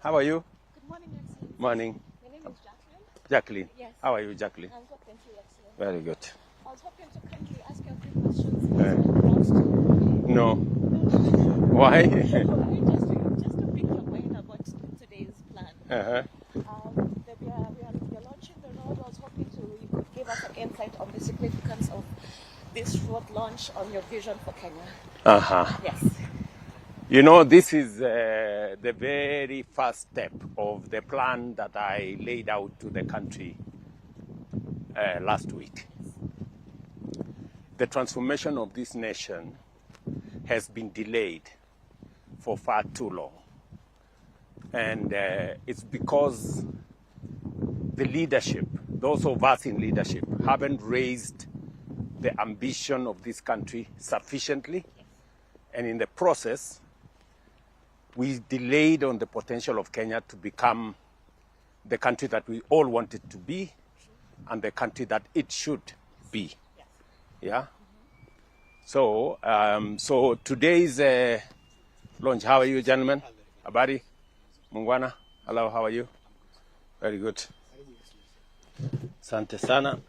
How are you? Good morning, Excellency. Morning. My name is Jacqueline. Jacqueline. Yes. How are you, Jacqueline? I'm good, thank you, Excellency. Very good. I was hoping to kindly ask you a few questions in regards to... No. No. Why? just to pick your brain about today's plan. Uh-huh. We are launching the road. I was hoping you could give us an insight on the significance of this road launch on your vision for Kenya. Uh-huh. Yes. You know, this is the very first step of the plan that I laid out to the country last week. The transformation of this nation has been delayed for far too long. And it's because the leadership, those of us in leadership, haven't raised the ambition of this country sufficiently. And in the process, we delayed on the potential of Kenya to become the country that we all want it to be and the country that it should be. Yeah? So, so today's launch, how are you, gentlemen? Habari? Mungwana? Hello, how are you? Very good. Asante sana.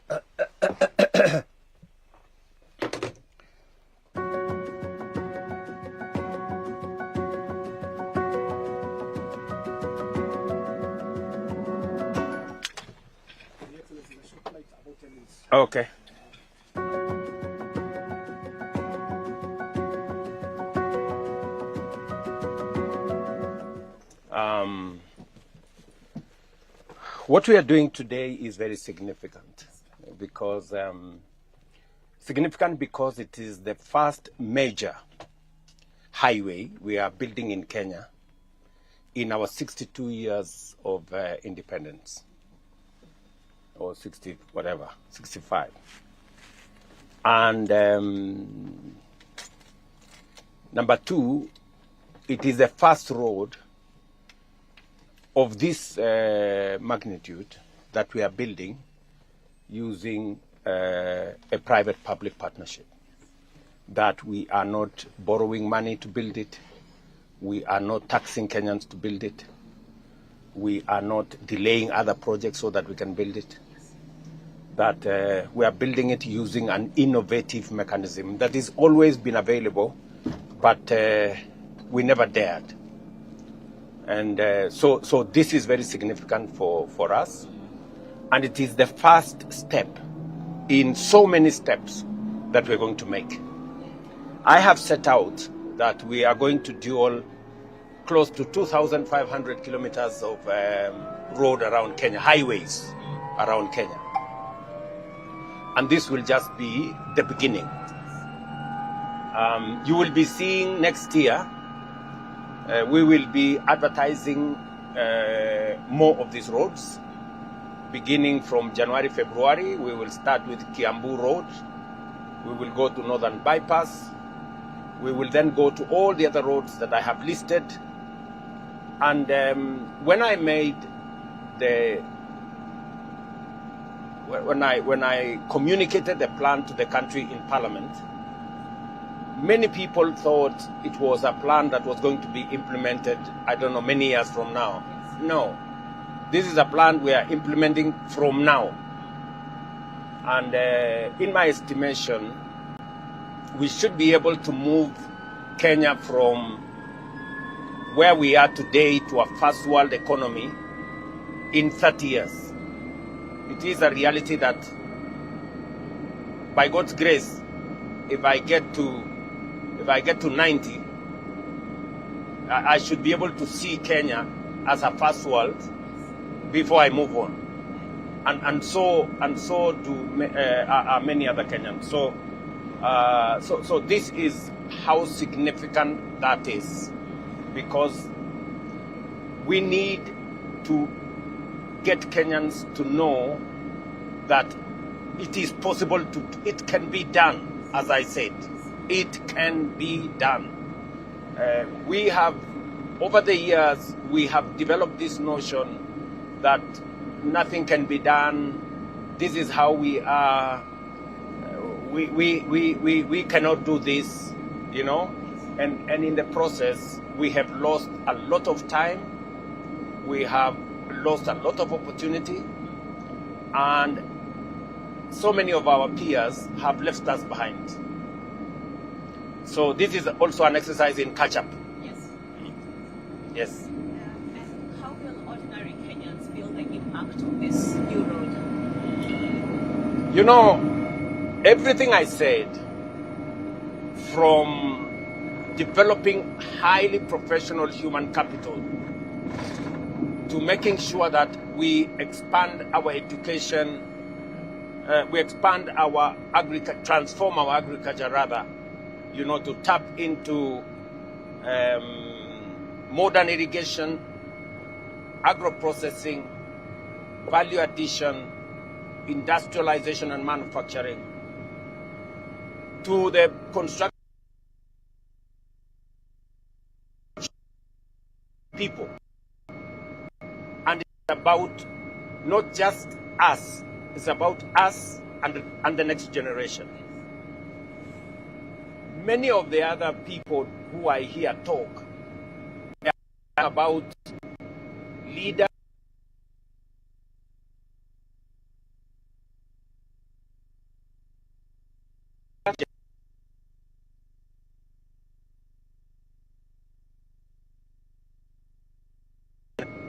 Okay. What we are doing today is very significant because it is the first major highway we are building in Kenya in our 62 years of independence. Or 60, whatever, 65. And number two, it is the first road of this magnitude that we are building using a private-public partnership. That we are not borrowing money to build it. We are not taxing Kenyans to build it. We are not delaying other projects so that we can build it. That we are building it using an innovative mechanism that has always been available, but we never dared. And so this is very significant for us. And it is the first step in so many steps that we're going to make. I have set out that we are going to dual close to 2,500 kilometers of road around Kenya, highways around Kenya. And this will just be the beginning. You will be seeing next year, we will be advertising more of these roads. Beginning from January, February, we will start with Kiambu Road. We will go to Northern Bypass. We will then go to all the other roads that I have listed. And when I made when I communicated the plan to the country in Parliament, many people thought it was a plan that was going to be implemented, I don't know, many years from now. No, this is a plan we are implementing from now. And in my estimation, we should be able to move Kenya from where we are today to a first world economy in 30 years. It is a reality that by God's grace, if I get to 90, I should be able to see Kenya as a first world before I move on. And so do are many other Kenyans. So this is how significant that is, because we need to get Kenyans to know that it is possible it can be done, as I said. It can be done. We have, over the years, we have developed this notion that nothing can be done. This is how we are. We cannot do this, you know. And in the process, we have lost a lot of time. we have lost a lot of opportunity, and so many of our peers have left us behind. So this is also an exercise in catch-up. Yes. Yes. And how will ordinary Kenyans feel the impact of this new road? You know, everything I said, from developing highly professional human capital to making sure that we expand our education, we expand our agriculture, transform our agriculture rather, you know, to tap into modern irrigation, agro-processing, value addition, industrialization and manufacturing, to the construction people. And it's about not just us, it's about us and the next generation. Many of the other people who I hear talk about leaders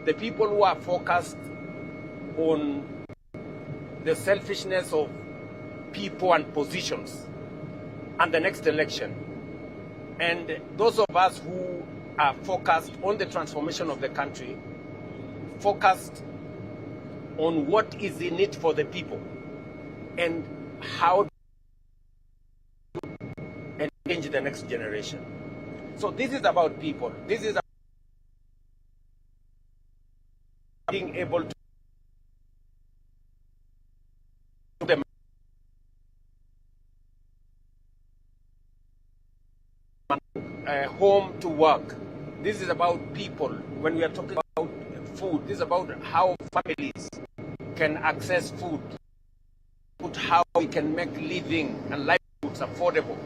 the people who are focused on the selfishness of people and positions and the next election. And those of us who are focused on the transformation of the country, focused on what is in it for the people and how to engage the next generation. So this is about people. This is about being able to them home to work. This is about people. When we are talking about food, this is about how families can access food, how we can make living and livelihoods affordable.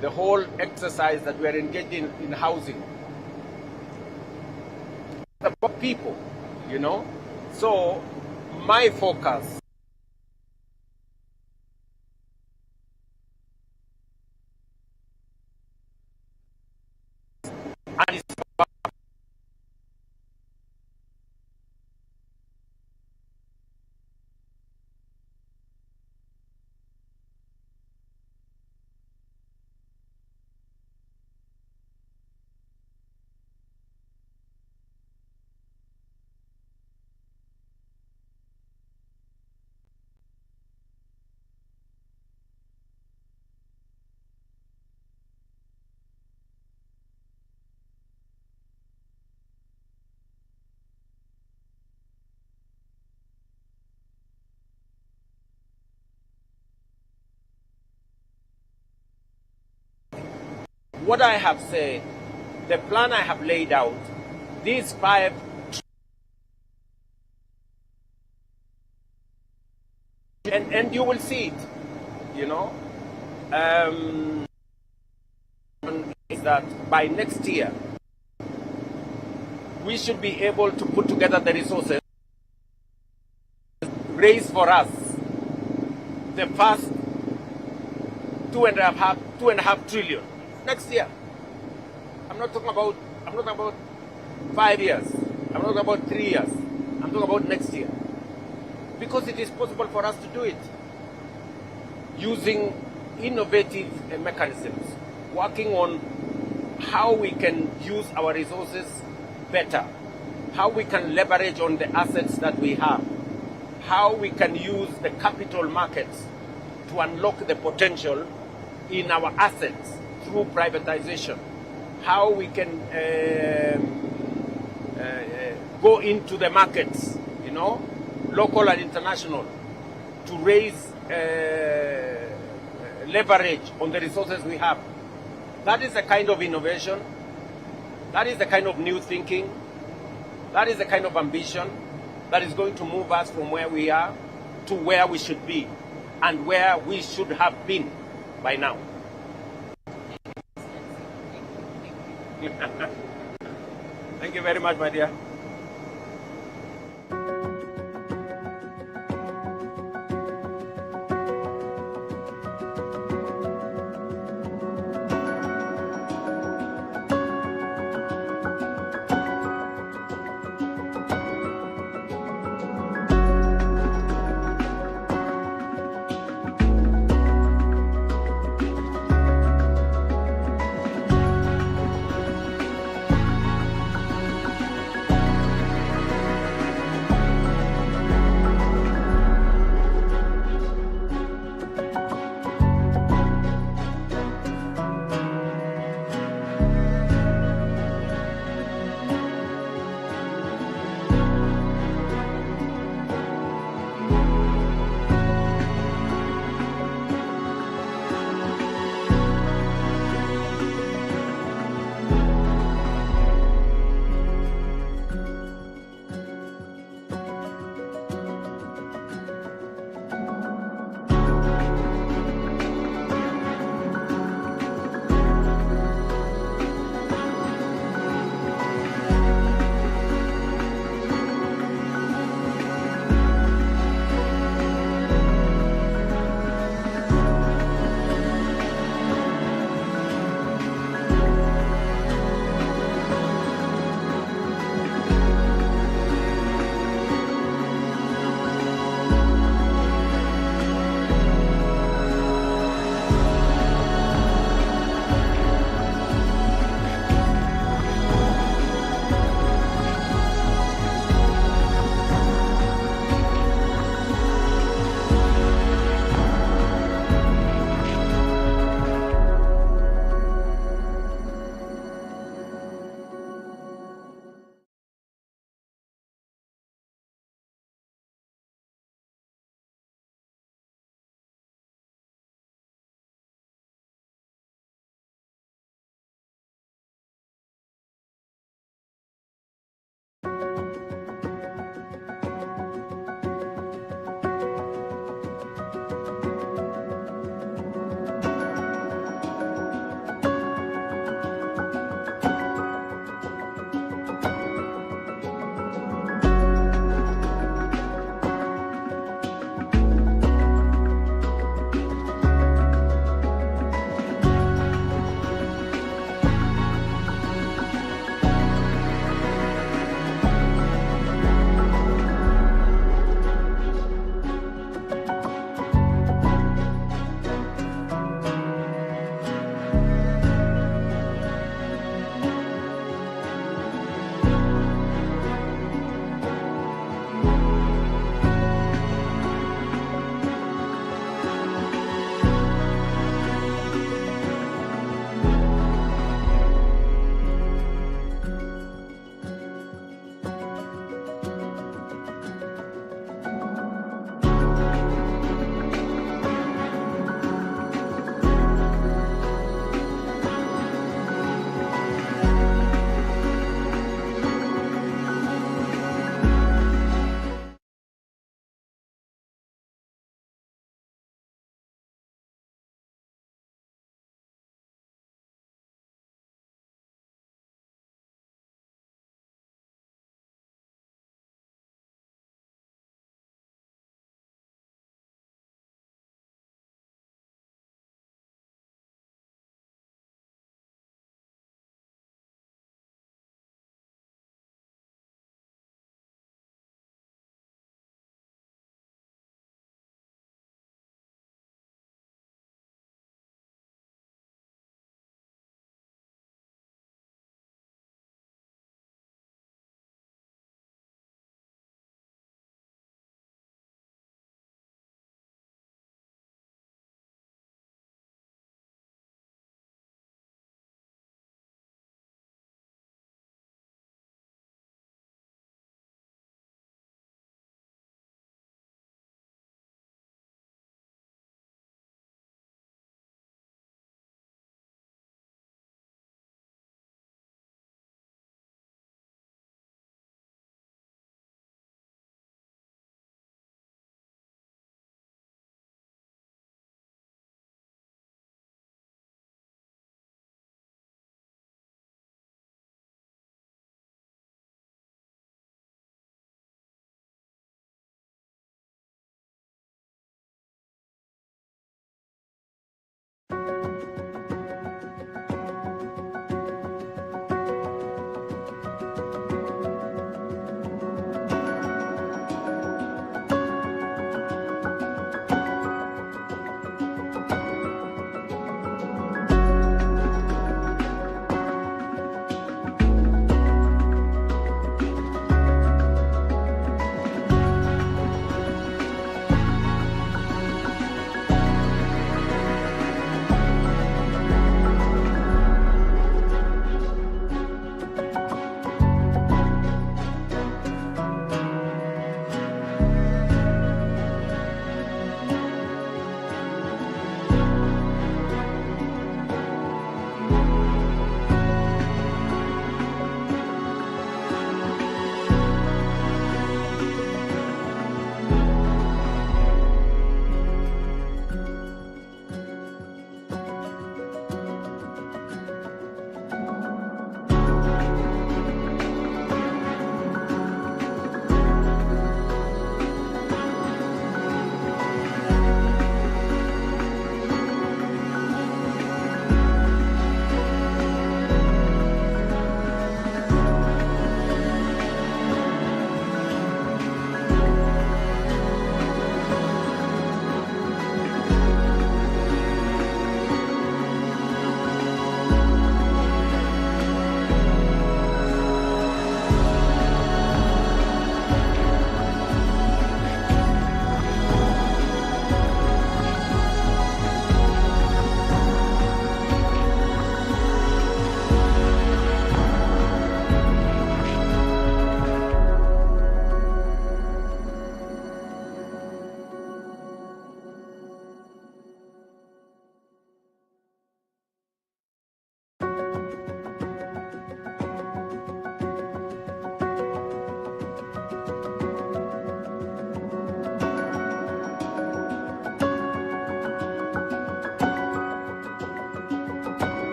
The whole exercise that we are engaged in housing. It's about people, you know. So my focus and it's about what I have said, the plan I have laid out, these 5 and you will see it, you know, is that by next year we should be able to put together the resources, raise for us the first 2.5 trillion next year. I'm not talking about 5 years. I'm not talking about 3 years. I'm talking about next year. Because it is possible for us to do it using innovative mechanisms, working on how we can use our resources better, how we can leverage on the assets that we have, how we can use the capital markets to unlock the potential in our assets through privatization, how we can go into the markets, you know, local and international, to raise leverage on the resources we have. That is the kind of innovation, that is the kind of new thinking, that is the kind of ambition that is going to move us from where we are to where we should be and where we should have been by now. Thank you very much, my dear.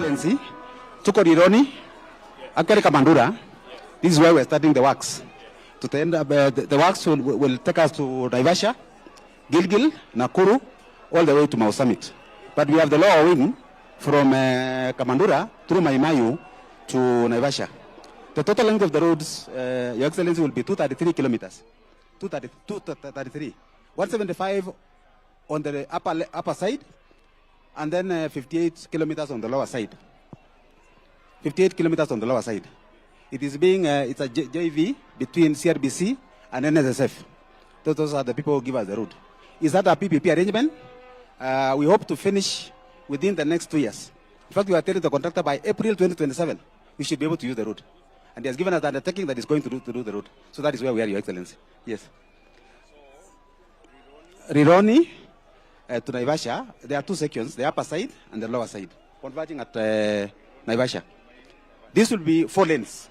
Excellency, tuko Rironi, actually Kamandura. This is where we're starting the works. To the end, the works will take us to Naivasha, Gilgil, Nakuru, all the way to Mau Summit. But we have the lower wing from Kamandura through Rironi-Mau to Naivasha. The total length of the roads, Your Excellency, will be 233 kilometers. 233. 175 on the upper side, and then 58 kilometers on the lower side. 58 kilometers on the lower side. It is being, it's a JV between CRBC and NSSF. Those are the people who give us the road. Is that a PPP arrangement? We hope to finish within the next 2 years. In fact, we are telling the contractor by April 2027, we should be able to use the road. And he has given us the undertaking that is going to do the road. So that is where we are, Your Excellency. Yes. Rironi to Naivasha, there are 2 sections, the upper side and the lower side, converging at Naivasha. This will be 4 lanes,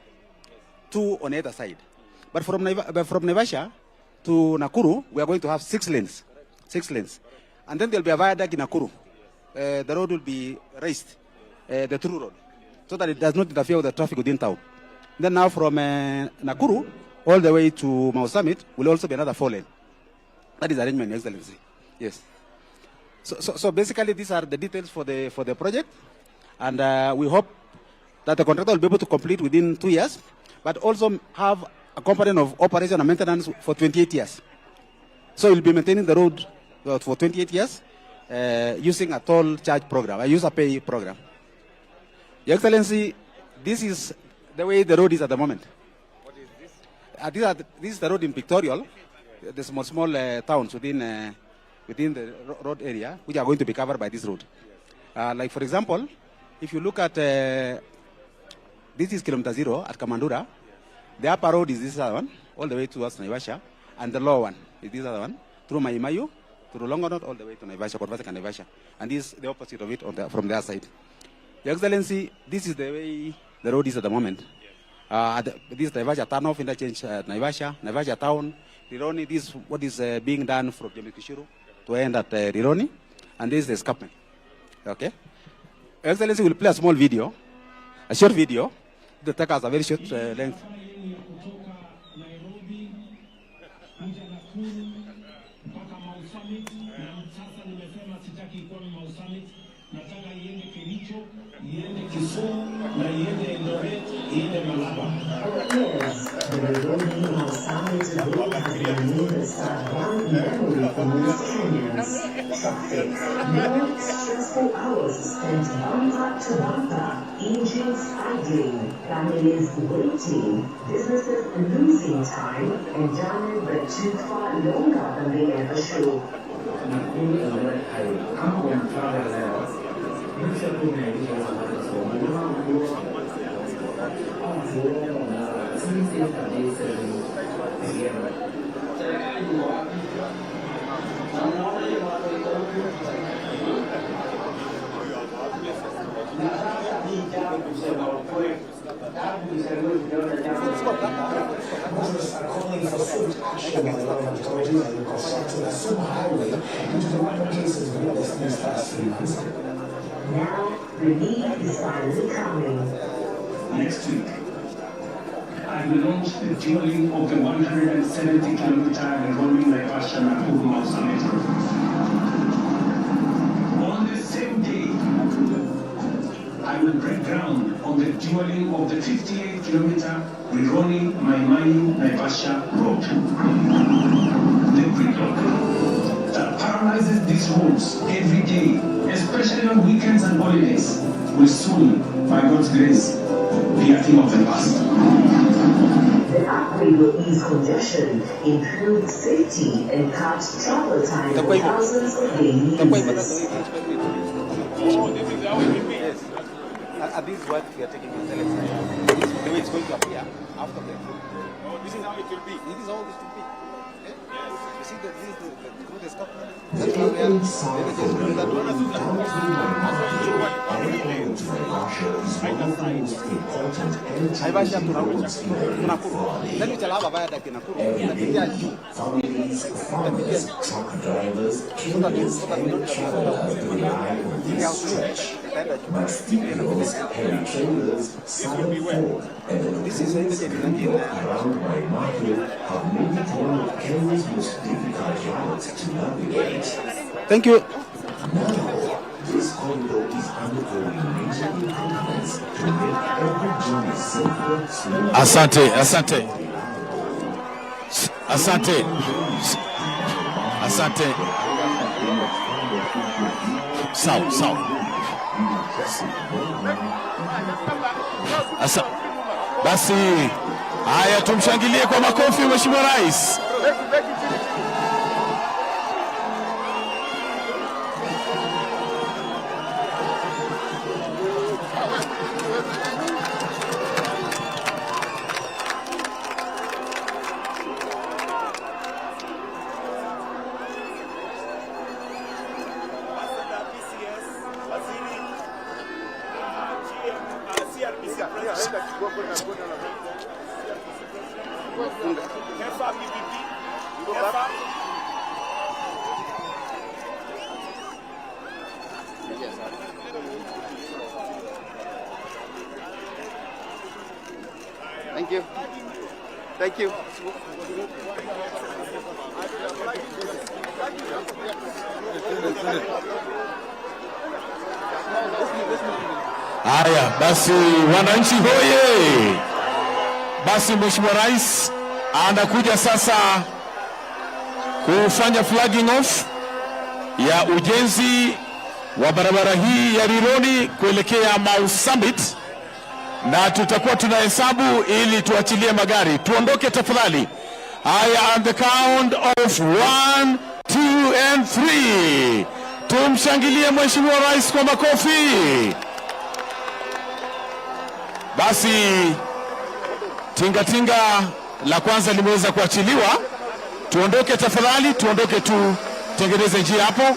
2 on either side. But from Naivasha to Nakuru, we are going to have 6 lanes. 6 lanes. And then there will be a viaduct in Nakuru. The road will be raised, the through road, so that it does not interfere with the traffic within town. Then now from Nakuru all the way to Mau Summit will also be another 4 lane. That is arrangement, Your Excellency. Yes. So basically these are the details for the project, and we hope that the contractor will be able to complete within 2 years, but also have a component of operation and maintenance for 28 years. So we'll be maintaining the road for 28 years using a toll charge program, a user pay program. Your Excellency, this is the way the road is at the moment. What is this? This is the road in Pictorial, the small towns within the road area, which are going to be covered by this road. Like for example, if you look at this is kilometer 0 at Kamandura. The upper road is this other one, all the way towards Naivasha, and the lower one is this other one, through Rironi-Mau, through Longonot, all the way to Naivasha, Korvasek and Naivasha. And this is the opposite of it from the other side. Your Excellency, this is the way the road is at the moment. This is Naivasha turnoff interchange at Naivasha town, Rironi. This is what is being done from Jamikishuru to end at Rironi, and this is the escarpment. Okay? Your Excellency will play a small video, a short video. The take us a very short length. Yes, the Rironi-Mau summit today has been named a sad memory for most Kenyans. Traffic, long, stressful hours spent bumper to bumper, engines idling, families waiting, businesses losing time, and journeys that took far longer than they ever should. Motorists are calling for swift action by local authorities as they construct a superhighway into the minor cases of lawlessness last 3 months. Now, relief is finally coming. Next week, I will launch the dueling of the 170-kilometer Rironi-Mau Summit. On the same day, I will break ground on the dueling of the 58-kilometer Rironi-Mau road. The gridlock that paralyzes these roads every day, especially on weekends and holidays, will soon, by God's grace, be a thing of the past. The upgrade will ease congestion, improve safety, and cut travel time for thousands of daily users. This is what we are taking in the next. This is the way it's going to appear after the. This is how it will be. It is how this will be. Yes. You see that this is the road escarpment. The open south of the road down to Naivasha is one of the most important entry roads in the valley. Every families, farmers, truck drivers, children, and travelers rely on this stretch. But stevedores, heavy trailers, silent Ford, and the locals around my market have made it one of Kenya's most difficult routes to navigate. Thank you. Now, this corridor is undergoing major improvements to make every journey safer, smoother. Asante. Sawa. Basi haya, tumshangilie kwa makofi Mheshimiwa Rais. Thank you. Haya, basi wananchi hoye. Basi Mheshimiwa Rais anakuja sasa kufanya flagging off ya ujenzi wa barabara hii ya Rironi kuelekea Mau Summit, na tutakuwa tunahesabu ili tuachilie magari. Tuondoke tafadhali. Haya, on the count of 1, 2 and 3. Tumshangilie Mheshimiwa Rais kwa makofi. Basi tingatinga la kwanza limeweza kuachiliwa. Tuondoke tafadhali, tuondoke tu, tengeneze njia hapo.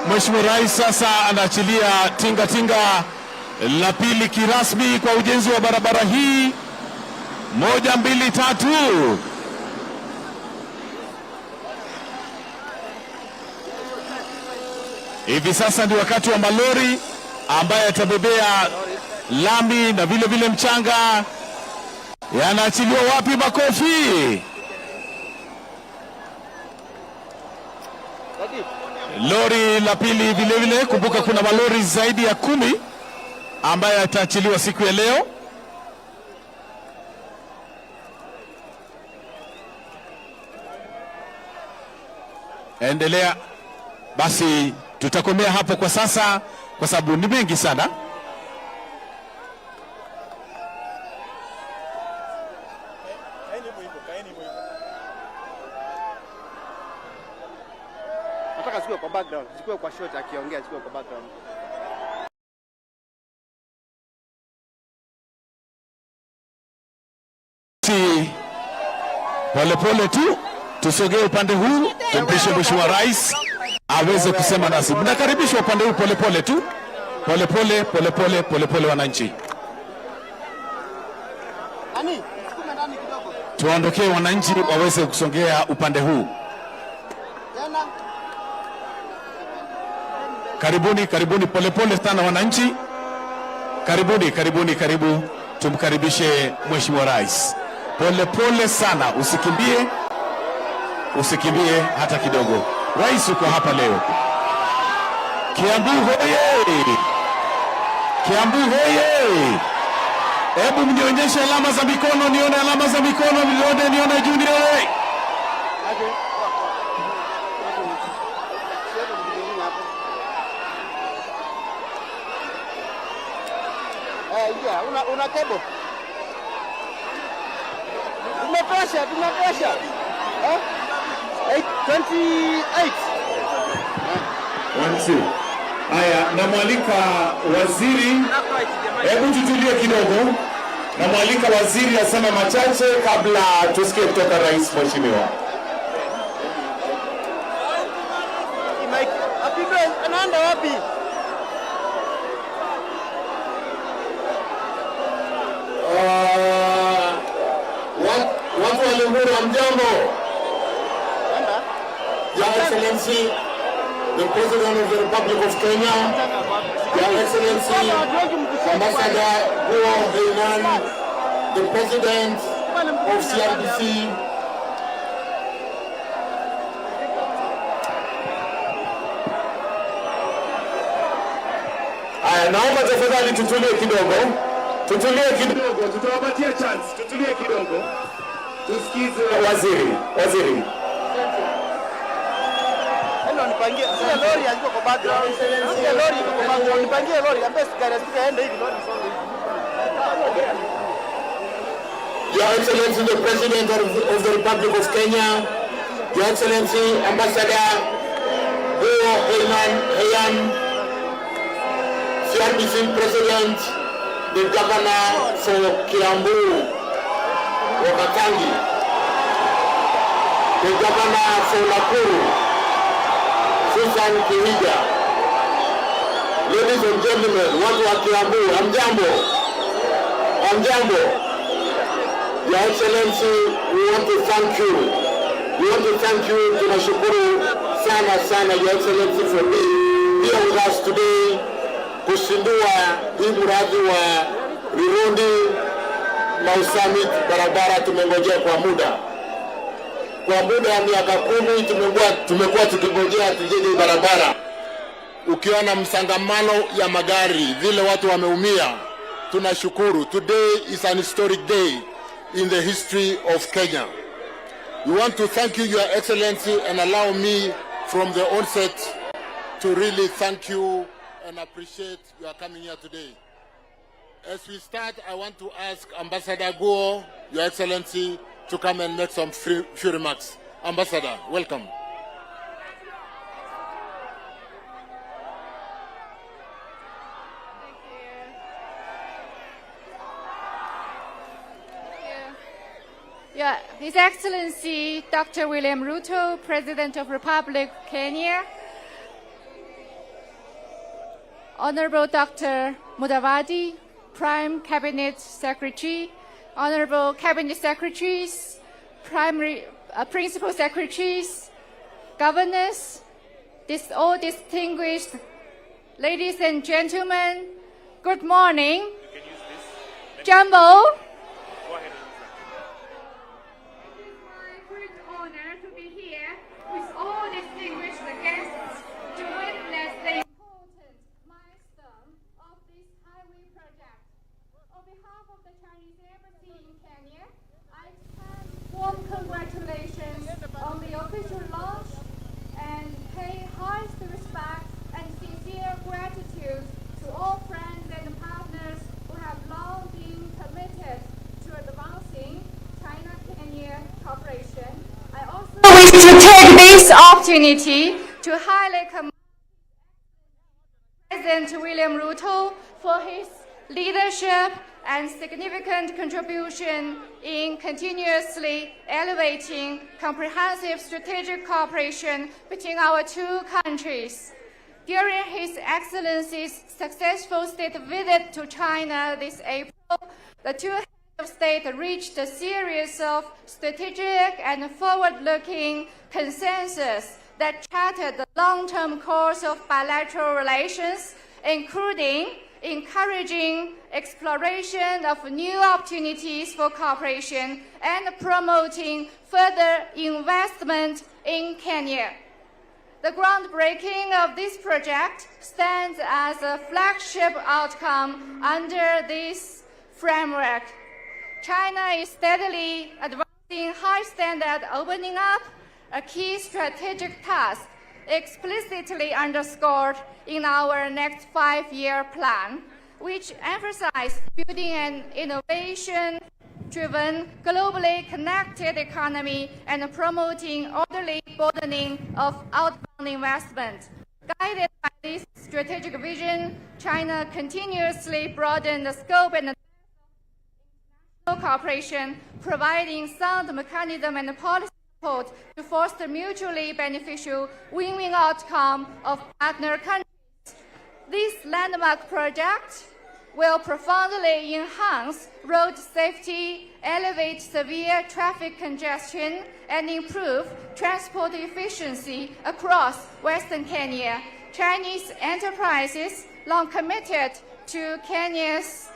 Mheshimiwa Rais sasa anaachilia tingatinga la pili kirasmi kwa ujenzi wa barabara hii. 1, 2, 3. Hivi sasa ni wakati wa malori ambaye atabebea lami na vile vile mchanga. Yanaachiliwa wapi? Makofi. Lori la pili vile vile, kumbuka kuna malori zaidi ya 10 ambaye ataachiliwa siku ya leo. Endelea. Basi tutakomea hapo kwa sasa kwa sababu ni mengi sana. Nataka sikue kwa background, sikue kwa shot akiongea, sikue kwa background. Pole tu tusogee upande huu, tumpishe Mheshimiwa Rais aweze kusema nasi. Mnakaribishwa upande huu pole tu. Pole wananchi. Tuondokee wananchi waweze kusongea upande huu. Karibuni pole sana wananchi. Karibu. Tumkaribishe Mheshimiwa Rais. Pole sana, usikimbie hata kidogo. Rais uko hapa leo. Kiambu hoye! Hebu mnionyeshe alama za mikono, nione alama za mikono, nione juu nione. Una kebo. Tumetosha. 28. Haya, namwalika waziri. Hebu tutulie kidogo. Namwalika waziri aseme machache kabla tusikie kutoka rais. Mheshimiwa. Anaenda wapi? Watu wa Luguru, mjambo. Your Excellency, the President of the Republic of Kenya, Your Excellency Ambassador Guo Heinan, the President of CRDC, naomba tafadhali tutulie kidogo, tutawapatia chance, tutulie kidogo, tusikize waziri. Nipangie sio lori aliko kwa background. Sio lori iko kwa background. Nipangie lori ambaye gari asifike aende hivi lori songe hivi. Your Excellency the President of the Republic of Kenya, Your Excellency Ambassador Guo Heinan, CRDC President, the Governor for Kiambu, Wakatangi, the Governor for Nakuru, Susan Kihija. Ladies and gentlemen, watu wa Kiambu, hamjambo. Your Excellency, we want to thank you. Tunashukuru sana, Your Excellency, for being here with us today, kuzindua hii mradi wa Rironi-Mau Summit. Barabara tumengojea kwa muda ya miaka 10 tumekuwa tukingojea tujenge barabara. Ukiona msangamano ya magari vile watu wameumia, tunashukuru. Today is an historic day in the history of Kenya. We want to thank you, Your Excellency, and allow me from the onset to really thank you and appreciate your coming here today. As we start, I want to ask Ambassador Guo, Your Excellency, to come and make some few remarks. Ambassador, welcome. Yeah, His Excellency Dr. William Ruto, President of Republic of Kenya, Honorable Dr. Mudavadi, Prime Cabinet Secretary, Honorable Cabinet Secretaries, Principal Secretaries, Governors, all distinguished ladies and gentlemen, good morning. Jumbo. All distinguished guests to witness the important milestone of this highway project. On behalf of the Chinese Embassy in Kenya, I extend warm congratulations on the official launch and pay highest respect and sincere gratitude to all friends and partners who have long been committed to advancing China-Kenya cooperation. I also wish to take this opportunity to highly commend President William Ruto for his leadership and significant contribution in continuously elevating comprehensive strategic cooperation between our two countries. During His Excellency's successful state visit to China this April, the two heads of state reached a series of strategic and forward-looking consensus that charted the long-term course of bilateral relations, including encouraging exploration of new opportunities for cooperation and promoting further investment in Kenya. The groundbreaking of this project stands as a flagship outcome under this framework. China is steadily advancing high-standard opening up, a key strategic task explicitly underscored in our next 5-year plan, which emphasizes building an innovation-driven, globally connected economy and promoting orderly broadening of outbound investment. Guided by this strategic vision, China continuously broadened the scope and cooperation, providing sound mechanism and policy support to foster mutually beneficial win-win outcome of partner countries. This landmark project will profoundly enhance road safety, elevate severe traffic congestion, and improve transport efficiency across Western Kenya. Chinese enterprises, long committed to Kenya's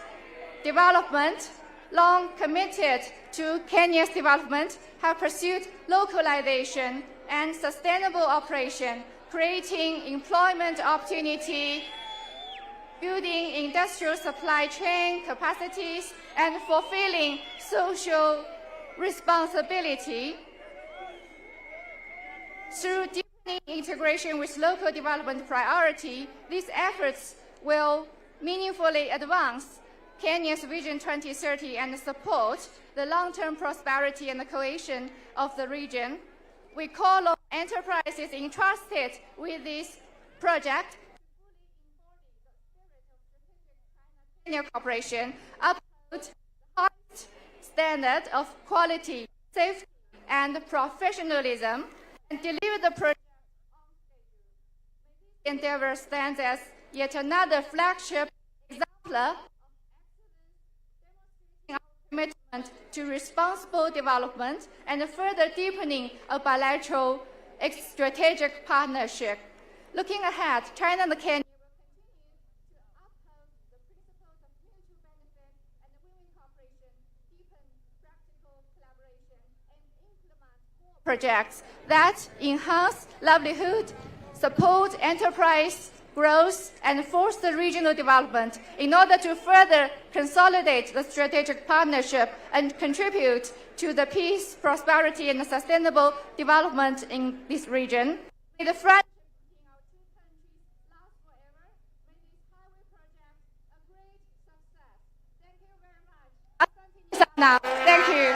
development, have pursued localization and sustainable operation, creating employment opportunity, building industrial supply chain capacities, and fulfilling social responsibility. Through deepening integration with local development priority, these efforts will meaningfully advance Kenya's Vision 2030 and support the long-term prosperity and the cohesion of the region. We call on enterprises entrusted with this project Kenya cooperation uphold the highest standard of quality, safety, and professionalism, and deliver the project on schedule. Endeavor stands as yet another flagship exemplar of our commitment to responsible development and further deepening a bilateral strategic partnership. Looking ahead, China and Kenya projects that enhance livelihood, support enterprise growth, and foster regional development in order to further consolidate the strategic partnership and contribute to the peace, prosperity, and sustainable development in this region. May the friendship between our two countries last forever. May this highway project a great success. Thank you very much. Asante sana. Thank you.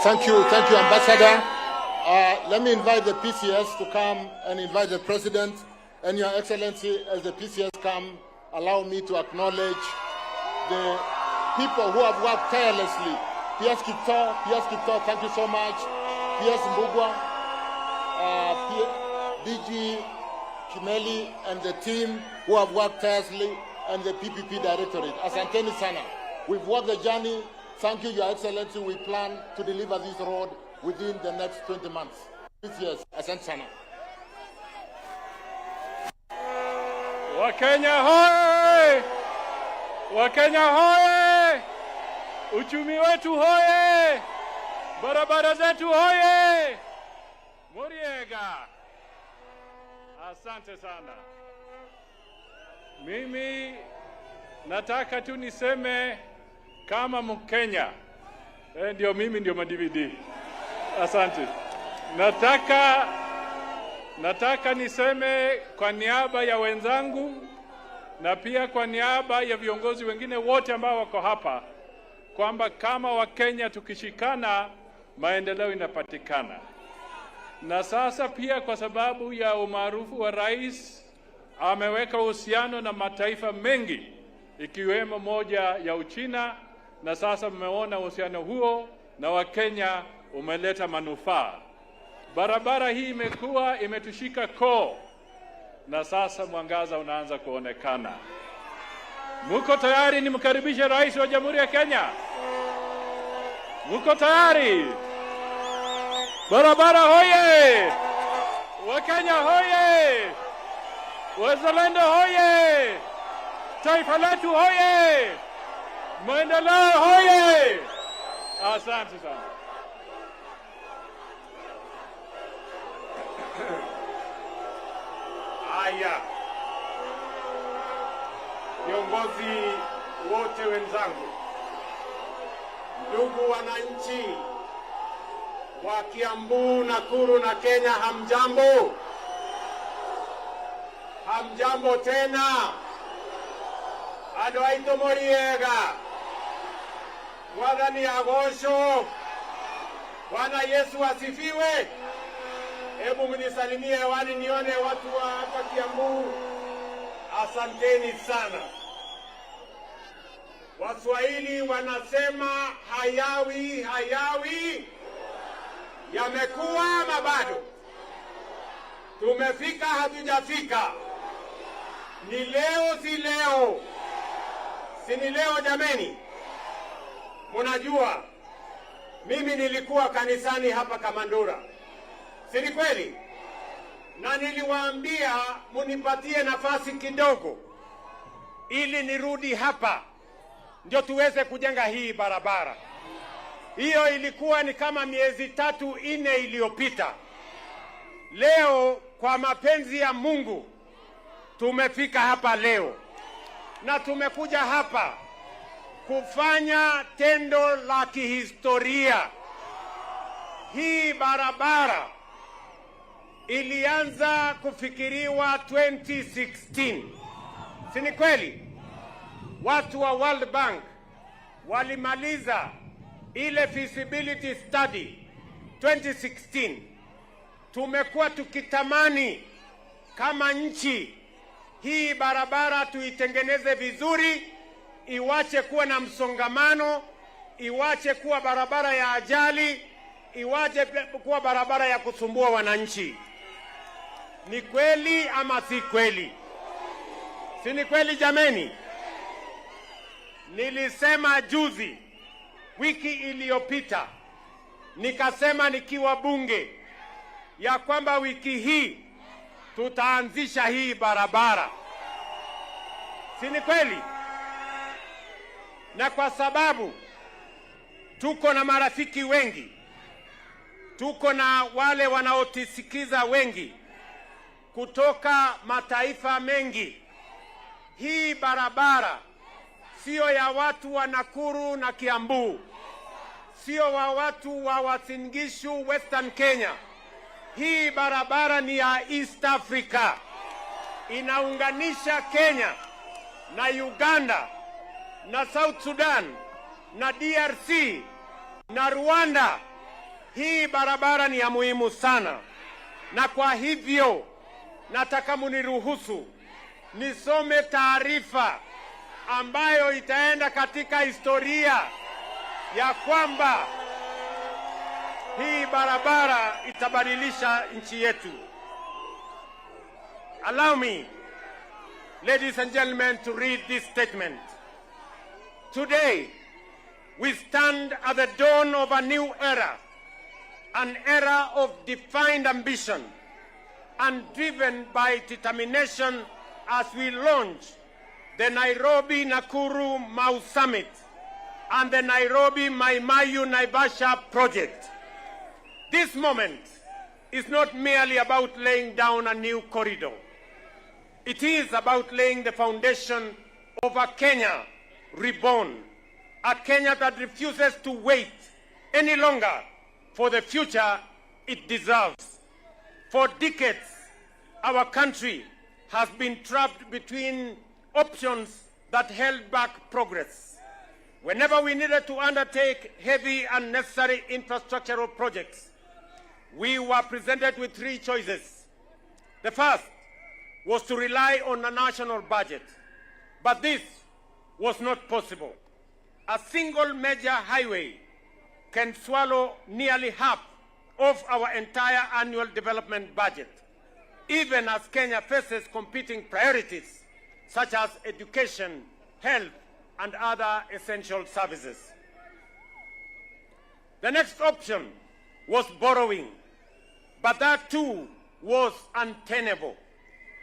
Thank you, Ambassador. Let me invite the PCS to come and invite the President. And Your Excellency, as the PCS come, allow me to acknowledge the people who have worked tirelessly. PS Kipto, thank you so much. PS Mbugwa, DG Kimeli, and the team who have worked tirelessly, and the PPP Directorate. Asanteni sana. We've walked the journey. Thank you, Your Excellency. We plan to deliver this road within the next 20 months. PCS, asante sana. Wakenya hoye! Wakenya hoye! Uchumi wetu hoye! Barabara zetu hoye! Muriega! Asante sana. Mimi nataka tu niseme kama Mkenya. Ndio mimi ndio ma-DVD. Asante. Nataka niseme kwa niaba ya wenzangu na pia kwa niaba ya viongozi wengine wote ambao wako hapa kwamba kama Wakenya tukishikana maendeleo inapatikana. Na sasa pia kwa sababu ya umaarufu wa rais ameweka uhusiano na mataifa mengi ikiwemo moja ya Uchina, na sasa mmeona uhusiano huo na Wakenya umeleta manufaa. Barabara hii imetushika koo, na sasa mwangaza unaanza kuonekana. Muko tayari nimkaribishe rais wa Jamhuri ya Kenya? Muko tayari? Barabara hoye! Wakenya hoye! Wazalendo hoye! Taifa letu hoye! Maendeleo hoye! Asante sana. Haya, viongozi wote wenzangu, ndugu wananchi wa Kiambu, Nakuru na Kenya, hamjambo? Hamjambo tena? Ado aito moriega. Mwathani agocwo. Bwana Yesu asifiwe. Hebu mnisalimie hewani nione watu wa hapa Kiambu. Asanteni sana. Waswahili wanasema hayawi yamekuwa mabado. Tumefika hatujafika. Ni leo si leo? Si ni leo jameni? Munajua mimi nilikuwa kanisani hapa Kamandura, si ni kweli? Na niliwaambia munipatie nafasi kidogo ili nirudi hapa ndio tuweze kujenga hii barabara. Hiyo ilikuwa ni kama miezi 3-4 iliyopita. Leo kwa mapenzi ya Mungu tumefika hapa leo, na tumekuja hapa kufanya tendo la kihistoria. Hii barabara ilianza kufikiriwa 2016. Si ni kweli? Watu wa World Bank walimaliza ile feasibility study 2016. Tumekuwa tukitamani kama nchi hii barabara tuitengeneze vizuri, iwache kuwa na msongamano, iwache kuwa barabara ya ajali, iwache kuwa barabara ya kusumbua wananchi. Ni kweli ama si kweli? Si ni kweli jameni? Nilisema juzi, wiki iliyopita, nikasema nikiwa bunge ya kwamba wiki hii tutaanzisha hii barabara. Si ni kweli? Na kwa sababu tuko na marafiki wengi, tuko na wale wanaotisikiza wengi kutoka mataifa mengi, hii barabara sio ya watu wa Nakuru na Kiambu, sio wa watu wa Uasin Gishu, Western Kenya. Hii barabara ni ya East Africa. Inaunganisha Kenya na Uganda na South Sudan na DRC na Rwanda. Hii barabara ni ya muhimu sana, na kwa hivyo nataka muniruhusu nisome taarifa ambayo itaenda katika historia ya kwamba hii barabara itabadilisha nchi yetu. Allow me, ladies and gentlemen, to read this statement. Today, we stand at the dawn of a new era, an era of defined ambition and driven by determination as we launch the Nairobi-Nakuru-Mau Summit and the Nairobi-Mai-Mahiu-Naivasha project. This moment is not merely about laying down a new corridor. It is about laying the foundation of a Kenya reborn, a Kenya that refuses to wait any longer for the future it deserves. For decades, our country has been trapped between options that held back progress. Whenever we needed to undertake heavy and necessary infrastructural projects, we were presented with 3 choices. The first was to rely on a national budget, but this was not possible. A single major highway can swallow nearly half of our entire annual development budget, even as Kenya faces competing priorities such as education, health, and other essential services. The next option was borrowing, but that too was untenable,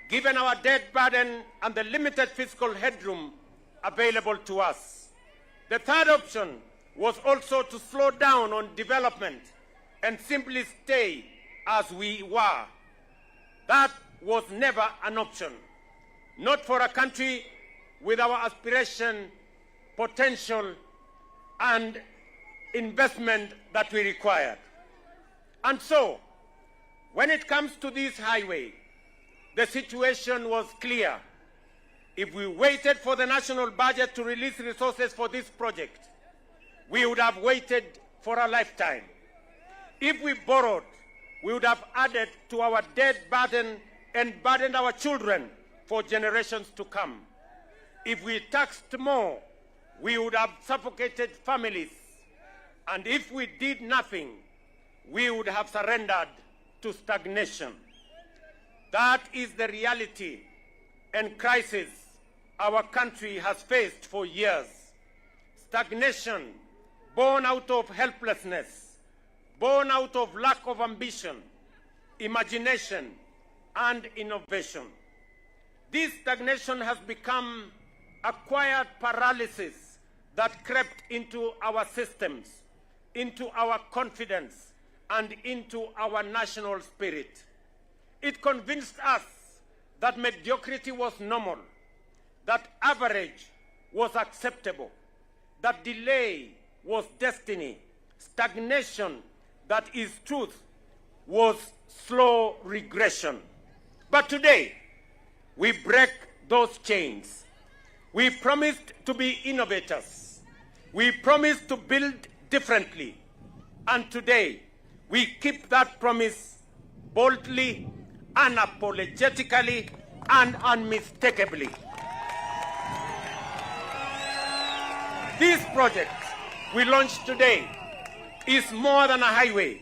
given our debt burden and the limited fiscal headroom available to us. The third option was also to slow down on development and simply stay as we were. That was never an option, not for a country with our aspiration, potential, and investment that we required. And so, when it comes to this highway, the situation was clear. If we waited for the national budget to release resources for this project, we would have waited for a lifetime. If we borrowed, we would have added to our debt burden and burdened our children for generations to come. If we taxed more, we would have suffocated families. And if we did nothing, we would have surrendered to stagnation. That is the reality, and crisis our country has faced for years. Stagnation born out of helplessness, born out of lack of ambition, imagination, and innovation. This stagnation has become a quiet paralysis that crept into our systems, into our confidence, and into our national spirit. It convinced us that mediocrity was normal, that average was acceptable, that delay was destiny, stagnation, that is truth, was slow regression. But today, we break those chains. We promised to be innovators. We promised to build differently. And today, we keep that promise boldly, unapologetically, and unmistakably. This project we launched today is more than a highway.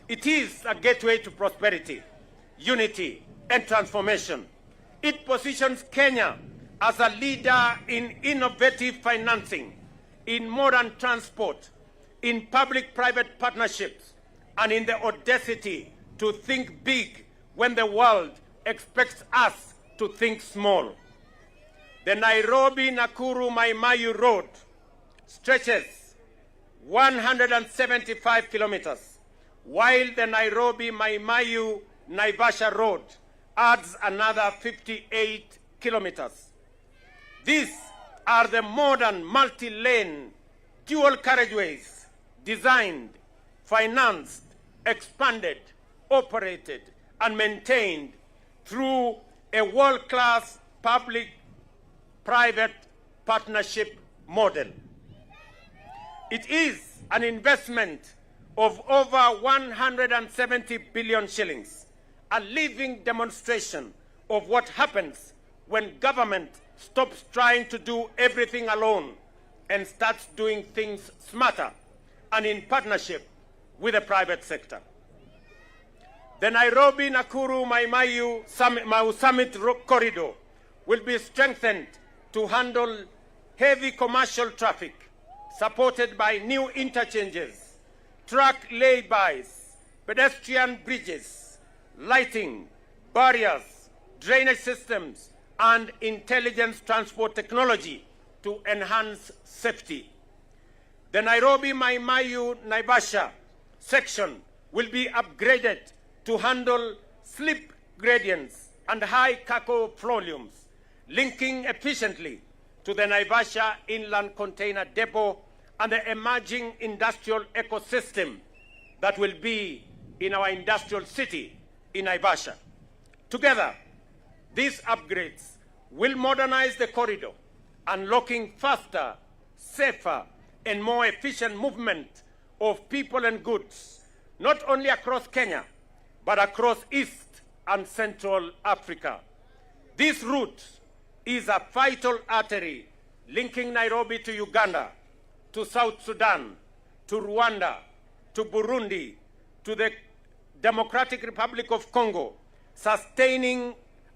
It is a gateway to prosperity, unity, and transformation. It positions Kenya as a leader in innovative financing, in modern transport, in public-private partnerships, and in the audacity to think big when the world expects us to think small. The Nairobi-Nakuru-Mai-Mahiu Road stretches 175 kilometers, while the Nairobi-Mai-Mahiu-Naivasha Road adds another 58 kilometers. These are the modern multi-lane dual carriageways designed, financed, expanded, operated, and maintained through a world-class public-private partnership model. It is an investment of over 170 billion shillings, a living demonstration of what happens when government stops trying to do everything alone and starts doing things smarter and in partnership with the private sector. The Nairobi-Nakuru-Mai-Mahiu Summit Corridor will be strengthened to handle heavy commercial traffic, supported by new interchanges, truck laybys, pedestrian bridges, lighting, barriers, drainage systems, and intelligence transport technology to enhance safety. The Nairobi-Mai-Mahiu-Naivasha section will be upgraded to handle slip gradients and high cargo volumes, linking efficiently to the Naivasha Inland Container Depot and the emerging industrial ecosystem that will be in our industrial city in Naivasha. Together, these upgrades will modernize the corridor, unlocking faster, safer, and more efficient movement of people and goods, not only across Kenya, but across East and Central Africa. This route is a vital artery linking Nairobi to Uganda, to South Sudan, to Rwanda, to Burundi, to the Democratic Republic of Congo, sustaining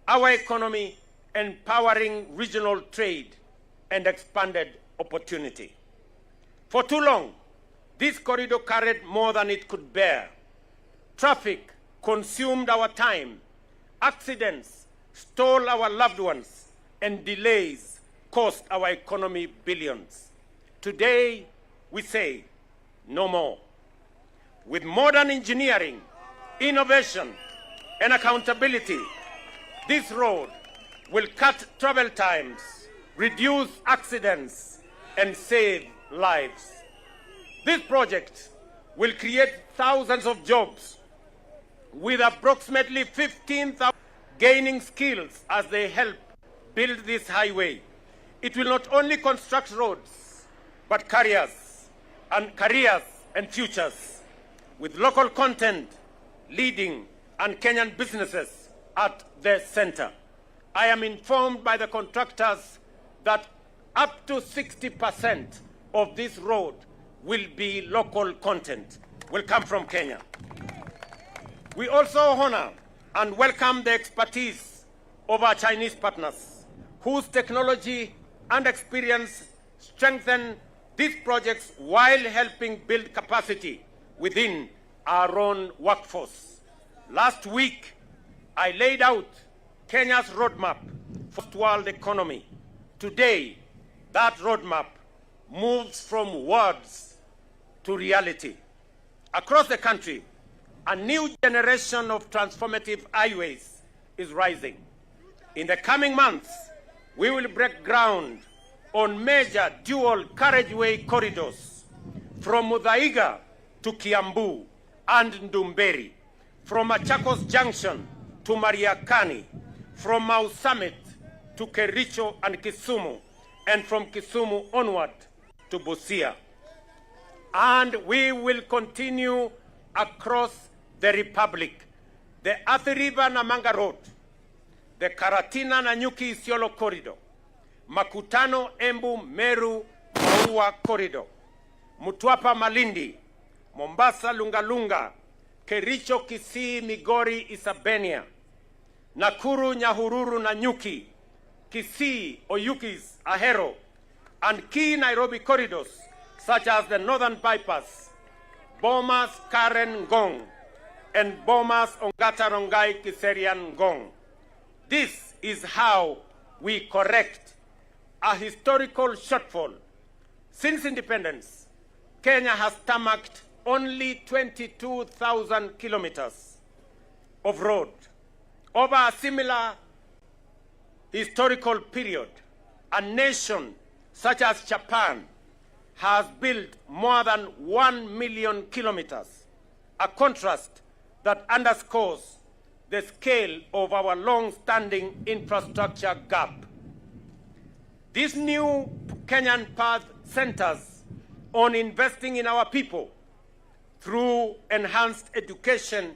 our economy, empowering regional trade, and expanded opportunity. For too long, this corridor carried more than it could bear. Traffic consumed our time, accidents stole our loved ones, and delays cost our economy billions. Today, we say no more. With modern engineering, innovation, and accountability, this road will cut travel times, reduce accidents, and save lives. This project will create thousands of jobs, with approximately 15,000 gaining skills as they help build this highway. It will not only construct roads, but careers and futures, with local content leading and Kenyan businesses at the center. I am informed by the contractors that up to 60% of this road will be local content, will come from Kenya. We also honor and welcome the expertise of our Chinese partners, whose technology and experience strengthen these projects while helping build capacity within our own workforce. Last week, I laid out Kenya's roadmap for the world economy. Today, that roadmap moves from words to reality. Across the country, a new generation of transformative highways is rising. In the coming months, we will break ground on major dual carriageway corridors from Muthaiga to Kiambu and Ndumberi, from Machakos Junction to Mariakani, from Mau Summit to Kericho and Kisumu, and from Kisumu onward to Busia. And we will continue across the Republic. The Athi River Namanga Road, the Karatina Nanyuki Isiolo Corridor, Makutano Embu Meru Maua Corridor, Mutwapa Malindi, Mombasa Lungalunga, Kericho Kisii Migori Isabenia, Nakuru Nyahururu Nanyuki, Kisii Oyugis Ahero, and key Nairobi corridors such as the Northern Bypass, Bomas Karen Ngong, and Bomas Ongata Rongai Kiserian Ngong. This is how we correct a historical shortfall. Since independence, Kenya has tarmacked only 22,000 kilometers of road. Over a similar historical period, a nation such as Japan has built more than 1 million kilometers, a contrast that underscores the scale of our long-standing infrastructure gap. This new Kenyan path centers on investing in our people through enhanced education,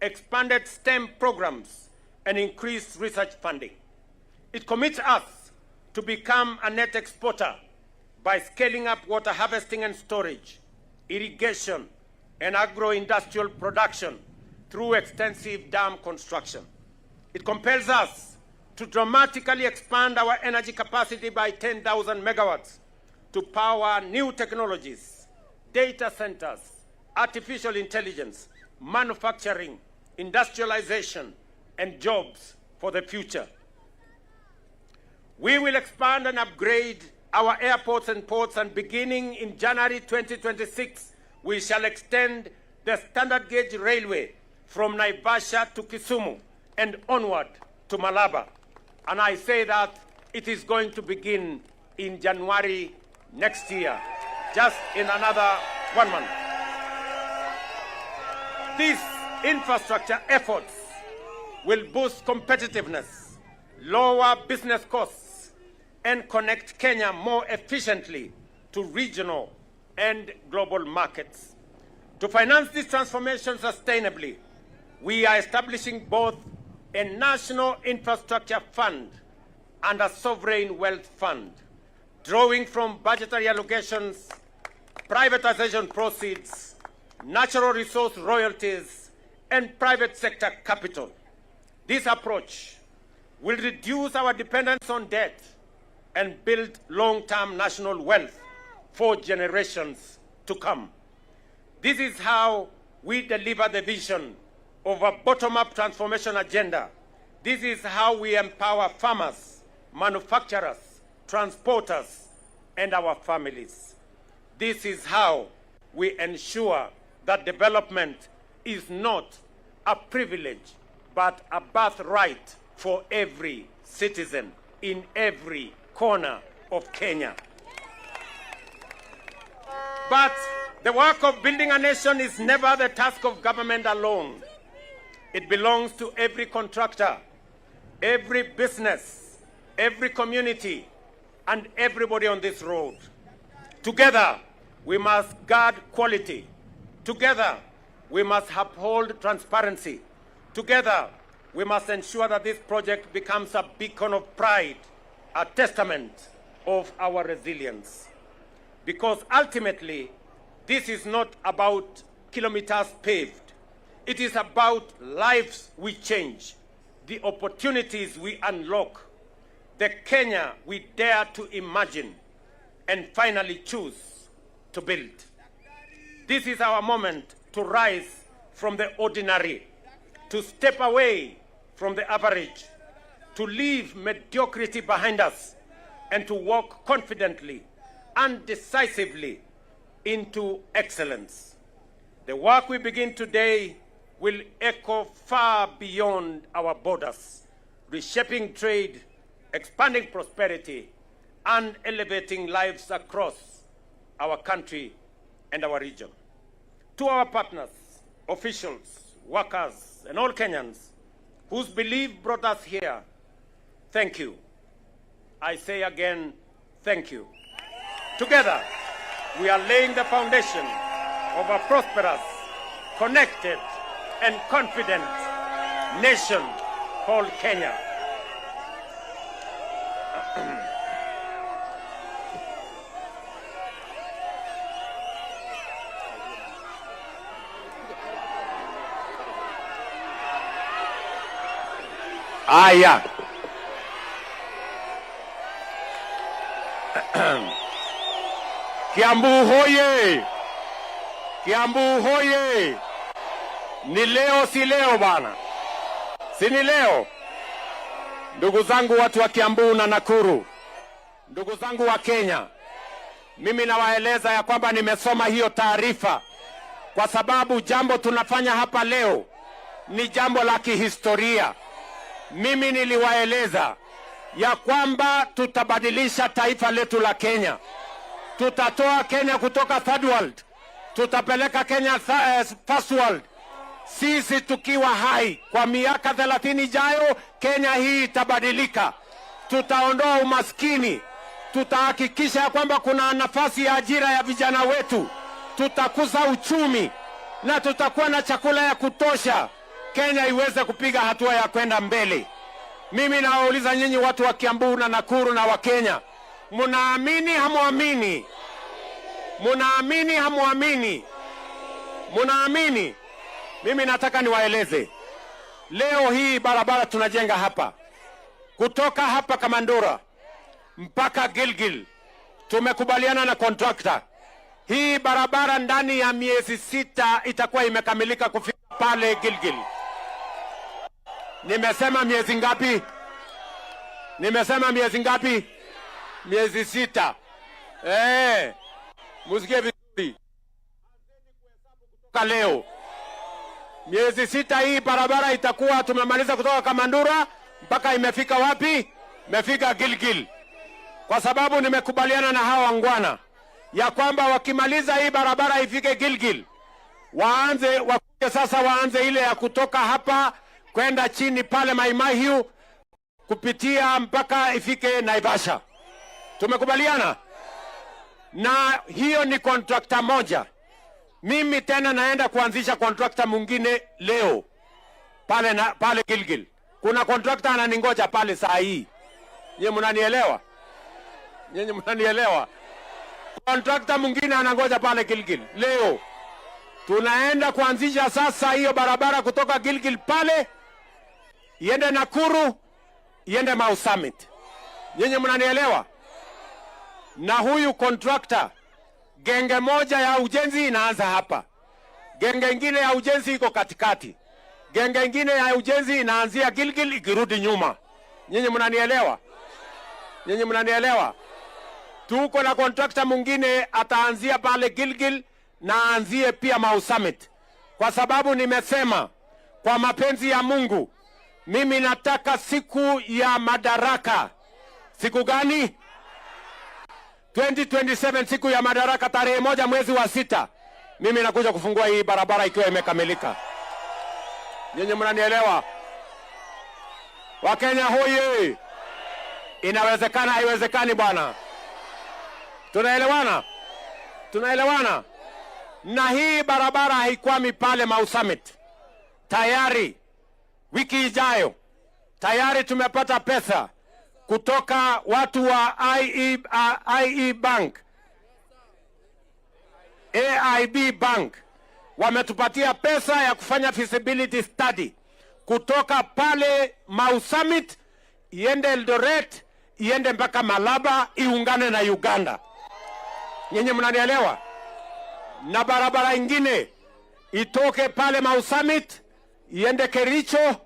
expanded STEM programs, and increased research funding. It commits us to become a net exporter by scaling up water harvesting and storage, irrigation, and agro-industrial production through extensive dam construction. It compels us to dramatically expand our energy capacity by 10,000 megawatts to power new technologies, data centers, artificial intelligence, manufacturing, industrialization, and jobs for the future. We will expand and upgrade our airports and ports, and beginning in January 2026, we shall extend the standard gauge railway from Naivasha to Kisumu and onward to Malaba. And I say that it is going to begin in January next year, just in another 1 month. These infrastructure efforts will boost competitiveness, lower business costs, and connect Kenya more efficiently to regional and global markets. To finance this transformation sustainably, we are establishing both a national infrastructure fund and a sovereign wealth fund, drawing from budgetary allocations, privatization proceeds, natural resource royalties, and private sector capital. This approach will reduce our dependence on debt and build long-term national wealth for generations to come. This is how we deliver the vision of a bottom-up transformation agenda. This is how we empower farmers, manufacturers, transporters, and our families. This is how we ensure that development is not a privilege, but a birthright for every citizen in every corner of Kenya. But the work of building a nation is never the task of government alone. It belongs to every contractor, every business, every community, and everybody on this road. Together, we must guard quality. Together, we must uphold transparency. Together, we must ensure that this project becomes a beacon of pride, a testament of our resilience. Because ultimately, this is not about kilometers paved. It is about lives we change, the opportunities we unlock, the Kenya we dare to imagine and finally choose to build. This is our moment to rise from the ordinary, to step away from the average, to leave mediocrity behind us, and to walk confidently and decisively into excellence. The work we begin today will echo far beyond our borders, reshaping trade, expanding prosperity, and elevating lives across our country and our region. To our partners, officials, workers, and all Kenyans whose belief brought us here, thank you. I say again, thank you. Together, we are laying the foundation of a prosperous, connected, and confident nation called Kenya. Aya. Kiambu hoye! Kiambu hoye! Ni leo si leo bana? Si ni leo? Ndugu zangu watu wa Kiambu na Nakuru, ndugu zangu wa Kenya, mimi nawaeleza ya kwamba nimesoma hiyo taarifa kwa sababu jambo tunafanya hapa leo ni jambo la kihistoria. Mimi niliwaeleza ya kwamba tutabadilisha taifa letu la Kenya. Tutatoa Kenya kutoka third world, tutapeleka Kenya first world. Sisi tukiwa hai kwa miaka 30 ijayo, Kenya hii itabadilika. Tutaondoa umaskini, tutahakikisha ya kwamba kuna nafasi ya ajira ya vijana wetu, tutakuza uchumi na tutakuwa na chakula ya kutosha, Kenya iweze kupiga hatua ya kwenda mbele. Mimi nawauliza nyinyi watu wa Kiambu na Nakuru na wa Kenya, munaamini hamuamini? Munaamini hamuamini? Munaamini? Mimi nataka niwaeleze. Leo hii barabara tunajenga hapa, kutoka hapa Kamandura mpaka Gilgil, tumekubaliana na contractor. Hii barabara ndani ya miezi 6 itakuwa imekamilika kufika pale Gilgil. Nimesema miezi ngapi? Nimesema miezi ngapi? Miezi 6. Musikie vizuri. Kutoka leo miezi 6 hii barabara itakuwa tumemaliza kutoka Kamandura mpaka imefika wapi? Imefika Gilgil. Kwa sababu nimekubaliana na hawa wangwana ya kwamba wakimaliza hii barabara ifike Gilgil, wakuje sasa waanze ile ya kutoka hapa kwenda chini pale Maimahiu kupitia mpaka ifike Naivasha. Tumekubaliana? Na hiyo ni kontrakta moja. Mimi tena naenda kuanzisha kontrakta mwingine leo pale Gilgil. Kuna kontrakta ananingoja pale saa hii. Nyinyi mnanielewa? Nyinyi mnanielewa? Kontrakta mwingine anangoja pale Gilgil leo. Tunaenda kuanzisha sasa hiyo barabara kutoka Gilgil pale iende Nakuru, iende Mau Summit. Nyinyi mnanielewa? Na huyu kontrakta, genge moja ya ujenzi inaanza hapa, genge ingine ya ujenzi iko katikati, genge ingine ya ujenzi inaanzia Gilgil ikirudi nyuma. Nyinyi mnanielewa? Nyinyi mnanielewa? Tuko na kontrakta mwingine ataanzia pale Gilgil na aanzie pia Mau Summit. Kwa sababu nimesema kwa mapenzi ya Mungu, mimi nataka siku ya madaraka. Siku gani? 2027, siku ya madaraka, tarehe 1 mwezi wa 6. Mimi nakuja kufungua hii barabara ikiwa imekamilika. Nyinyi mnanielewa? Wakenya hoye! Inawezekana, haiwezekani bwana? Tunaelewana? Tunaelewana? Na hii barabara haikwami pale Mau Summit. Tayari wiki ijayo tayari tumepata pesa kutoka watu wa IE Bank, AIB Bank. Wametupatia pesa ya kufanya feasibility study kutoka pale Mau Summit iende Eldoret, iende mpaka Malaba, iungane na Uganda. Nyinyi mnanielewa? Na barabara ingine itoke pale Mau Summit iende Kericho,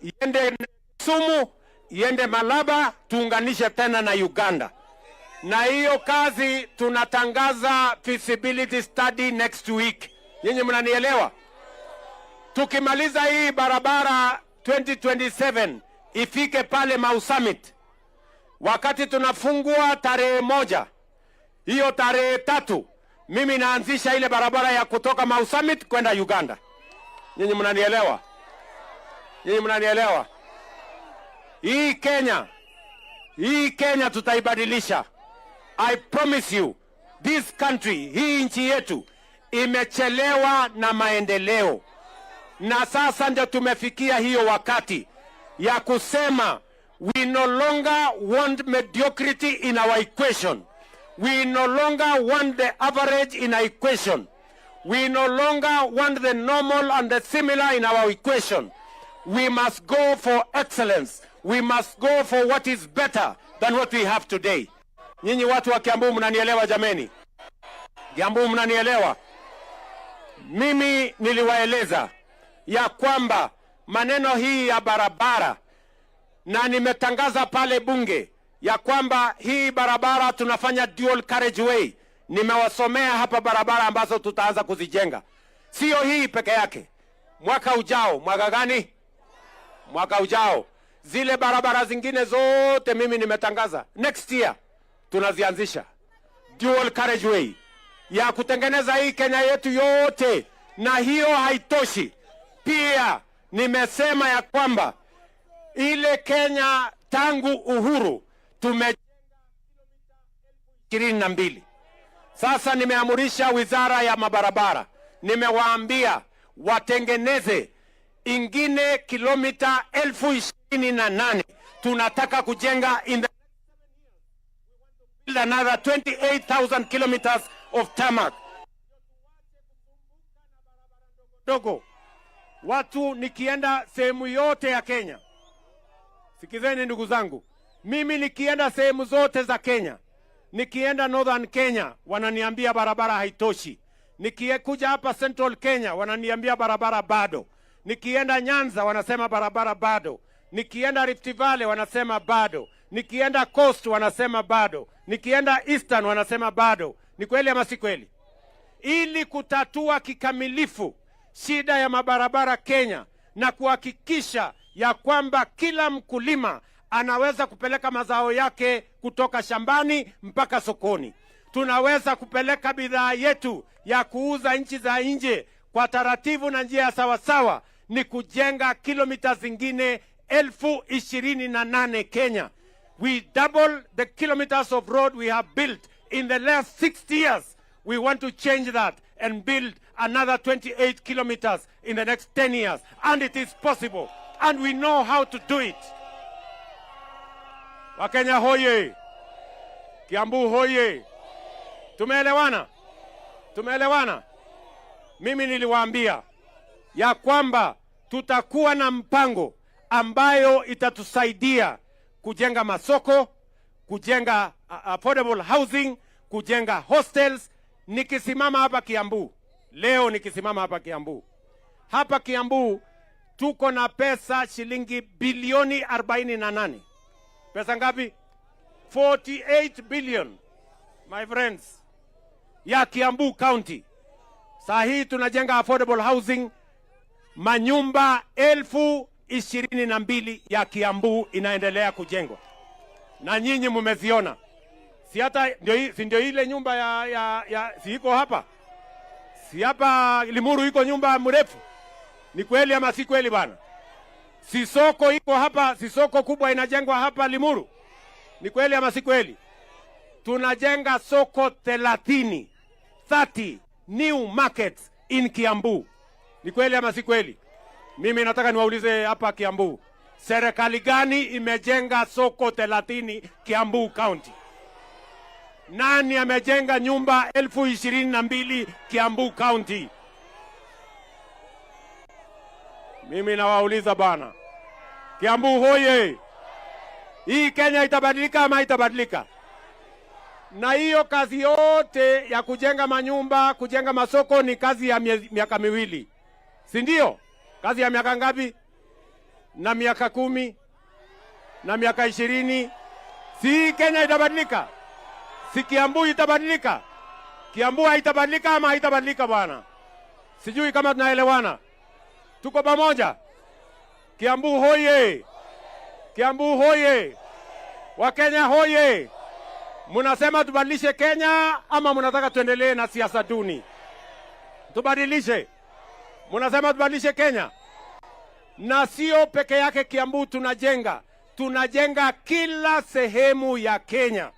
iende Kisumu, iende Malaba, tuunganishe tena na Uganda. Na hiyo kazi tunatangaza feasibility study next week. Nyinyi mnanielewa? Tukimaliza hii barabara 2027 ifike pale Mau Summit, wakati tunafungua tarehe 1, hiyo tarehe 3 mimi naanzisha ile barabara ya kutoka Mau Summit kwenda Uganda. Nyinyi mnanielewa? Nyinyi mnanielewa? Hii Kenya tutaibadilisha. I promise you, this country, hii nchi yetu imechelewa na maendeleo. Na sasa ndio tumefikia hiyo wakati ya kusema we no longer want mediocrity in our equation. We no longer want the average in our equation. We no longer want the normal and the similar in our equation. We must go for excellence. We must go for what is better than what we have today. Nyinyi watu wa Kiambu mnanielewa jameni? Kiambu mnanielewa? Mimi niliwaeleza ya kwamba maneno hii ya barabara, na nimetangaza pale bunge ya kwamba hii barabara tunafanya dual carriageway. Nimewasomea hapa barabara ambazo tutaanza kuzijenga. Sio hii peke yake. Mwaka ujao, mwaka gani? Mwaka ujao. Zile barabara zingine zote mimi nimetangaza next year tunazianzisha dual carriageway ya kutengeneza hii Kenya yetu yote. Na hiyo haitoshi. Pia nimesema ya kwamba ile Kenya tangu uhuru tumejenga kilomita 22. Sasa nimeamurisha wizara ya mabarabara, nimewaambia watengeneze ingine kilomita 28,000. Tunataka kujenga in the build another 28,000 kilometers of tarmac. Dogo watu, nikienda sehemu yote ya Kenya, sikizeni ndugu zangu, mimi nikienda sehemu zote za Kenya, nikienda Northern Kenya wananiambia barabara haitoshi, nikikuja hapa Central Kenya wananiambia barabara bado, nikienda Nyanza wanasema barabara bado, nikienda Rift Valley wanasema bado, nikienda Coast wanasema bado, nikienda Eastern wanasema bado. Ni kweli ama si kweli? Ili kutatua kikamilifu shida ya mabarabara Kenya na kuhakikisha ya kwamba kila mkulima anaweza kupeleka mazao yake kutoka shambani mpaka sokoni, tunaweza kupeleka bidhaa yetu ya kuuza nchi za nje kwa taratibu na njia sawasawa, ni kujenga kilomita zingine 28,000 Kenya. We double the kilometers of road we have built in the last 60 years. We want to change that and build another 28 kilometers in the next 10 years. And it is possible. And we know how to do it. Wakenya hoye! Kiambu hoye! Tumeelewana? Tumeelewana? Mimi niliwaambia ya kwamba tutakuwa na mpango ambayo itatusaidia kujenga masoko, kujenga affordable housing, kujenga hostels. Nikisimama hapa Kiambu, leo nikisimama hapa Kiambu, hapa Kiambu tuko na pesa shilingi bilioni 48. Pesa ngapi? 48 billion, my friends, ya Kiambu County. Saa hii tunajenga affordable housing, manyumba 22,000 ya Kiambu inaendelea kujengwa. Na nyinyi mumeziona. Si hata ndio ile nyumba si iko hapa? Si hapa Limuru iko nyumba mrefu? Ni kweli ama si kweli bana? Si soko iko hapa, si soko kubwa inajengwa hapa Limuru? Ni kweli ama si kweli? Tunajenga soko 30 new markets in Kiambu. Ni kweli ama si kweli? Mimi nataka niwaulize hapa Kiambu, serikali gani imejenga soko 30 Kiambu County? Nani amejenga nyumba 22,000 Kiambu County? Mimi nawauliza bana, Kiambu hoye! Hii Kenya itabadilika ama itabadilika? Na hiyo kazi yote ya kujenga manyumba, kujenga masoko ni kazi ya miaka miwili, si ndio? Kazi ya miaka ngapi? Na miaka 10 na miaka 20. Si Kenya itabadilika? Si Kiambu itabadilika? Kiambu haitabadilika ama haitabadilika bwana? Sijui kama tunaelewana. Tuko pamoja? Kiambu hoye! Kiambu hoye! Wakenya hoye! Munasema tubadilishe Kenya ama munataka tuendelee na siasa duni? Tubadilishe. Munasema tubadilishe Kenya. Na sio peke yake Kiambu tunajenga kila sehemu ya Kenya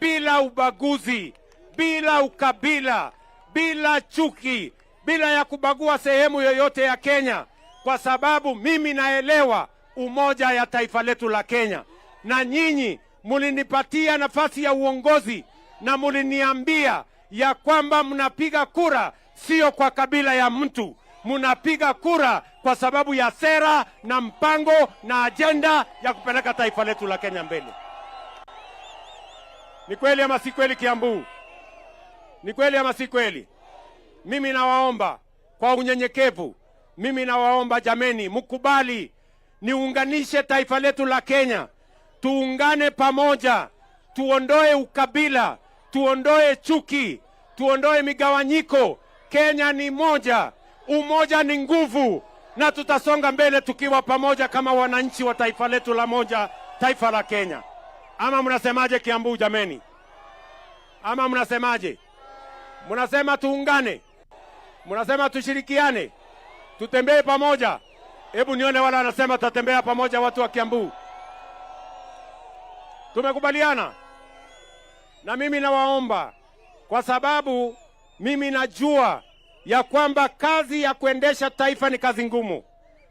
bila ubaguzi, bila ukabila, bila chuki, bila ya kubagua sehemu yoyote ya Kenya, kwa sababu mimi naelewa umoja ya taifa letu la Kenya. Na nyinyi mulinipatia nafasi ya uongozi na muliniambia ya kwamba mnapiga kura sio kwa kabila ya mtu, mnapiga kura kwa sababu ya sera na mpango na ajenda ya kupeleka taifa letu la Kenya mbele. Ni kweli ama si kweli Kiambu? Ni kweli ama si kweli? Mimi nawaomba kwa unyenyekevu, mimi nawaomba jameni, mkubali niunganishe taifa letu la Kenya. Tuungane pamoja, tuondoe ukabila, tuondoe chuki, tuondoe migawanyiko. Kenya ni moja, umoja ni nguvu, na tutasonga mbele tukiwa pamoja kama wananchi wa taifa letu la moja, taifa la Kenya. Ama mnasemaje Kiambu jameni? Ama mnasemaje? Mnasema tuungane? Mnasema tushirikiane? Tutembee pamoja? Hebu nione wala wanasema tutatembea pamoja watu wa Kiambu. Tumekubaliana? Na mimi nawaomba, kwa sababu mimi najua ya kwamba kazi ya kuendesha taifa ni kazi ngumu.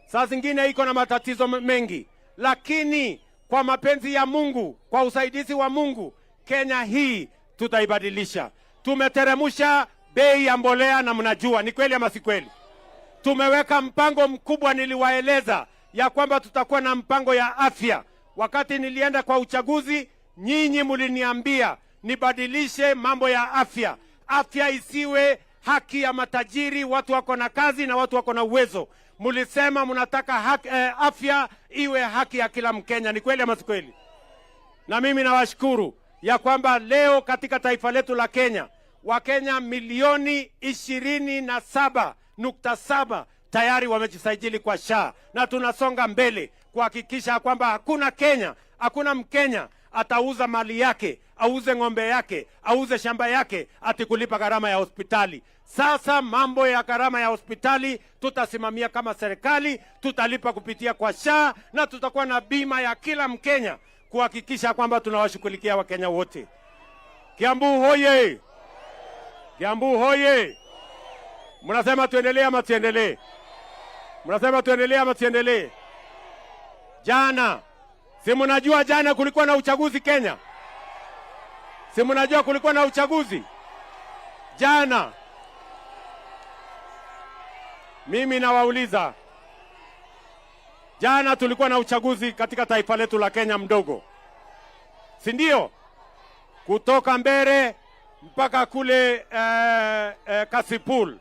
Saa zingine iko na matatizo mengi, lakini kwa mapenzi ya Mungu, kwa usaidizi wa Mungu, Kenya hii tutaibadilisha. Tumeteremusha bei ya mbolea na mnajua, ni kweli ama si kweli? Tumeweka mpango mkubwa, niliwaeleza ya kwamba tutakuwa na mpango ya afya. Wakati nilienda kwa uchaguzi, nyinyi muliniambia nibadilishe mambo ya afya. Afya isiwe haki ya matajiri, watu wako na kazi na watu wako na uwezo. Mulisema mnataka afya iwe haki ya kila Mkenya. Ni kweli ama si kweli? Na mimi nawashukuru ya kwamba leo katika taifa letu la Kenya, Wakenya milioni 27.7 tayari wamejisajili kwa SHA, na tunasonga mbele kuhakikisha kwamba hakuna Mkenya atauza mali yake, auze ng'ombe yake, auze shamba yake ati kulipa gharama ya hospitali. Sasa mambo ya gharama ya hospitali tutasimamia kama serikali, tutalipa kupitia kwa SHA, na tutakuwa na bima ya kila Mkenya kuhakikisha kwamba tunawashughulikia Wakenya wote. Kiambu hoye! Kiambu hoye! Mnasema tuendelee ama tuendelee? Mnasema tuendelee ama tuendelee? Jana, si mnajua jana kulikuwa na uchaguzi Kenya? Si mnajua kulikuwa na uchaguzi jana? Mimi nawauliza, jana tulikuwa na uchaguzi katika taifa letu la Kenya mdogo, si ndio? Kutoka Mbere mpaka kule Kasipul,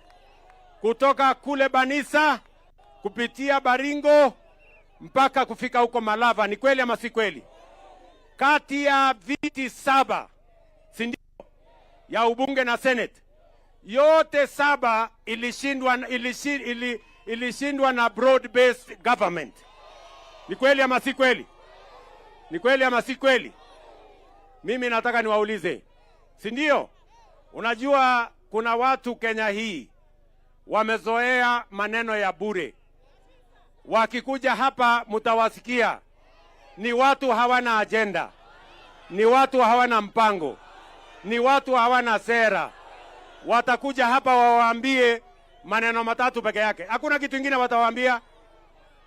kutoka kule Banisa kupitia Baringo mpaka kufika huko Malava. Ni kweli ama si kweli? Kati ya viti 7, si ndio, ya ubunge na senate, yote 7 ilishindwa na broad based government. Ni kweli ama si kweli? Ni kweli ama si kweli? Mimi nataka niwaulize, si ndio? Unajua kuna watu Kenya hii wamezoea maneno ya bure. Wakikuja hapa mtawasikia ni watu hawana ajenda, ni watu hawana mpango, ni watu hawana sera. Watakuja hapa wawaambie maneno matatu peke yake, hakuna kitu kingine watawaambia.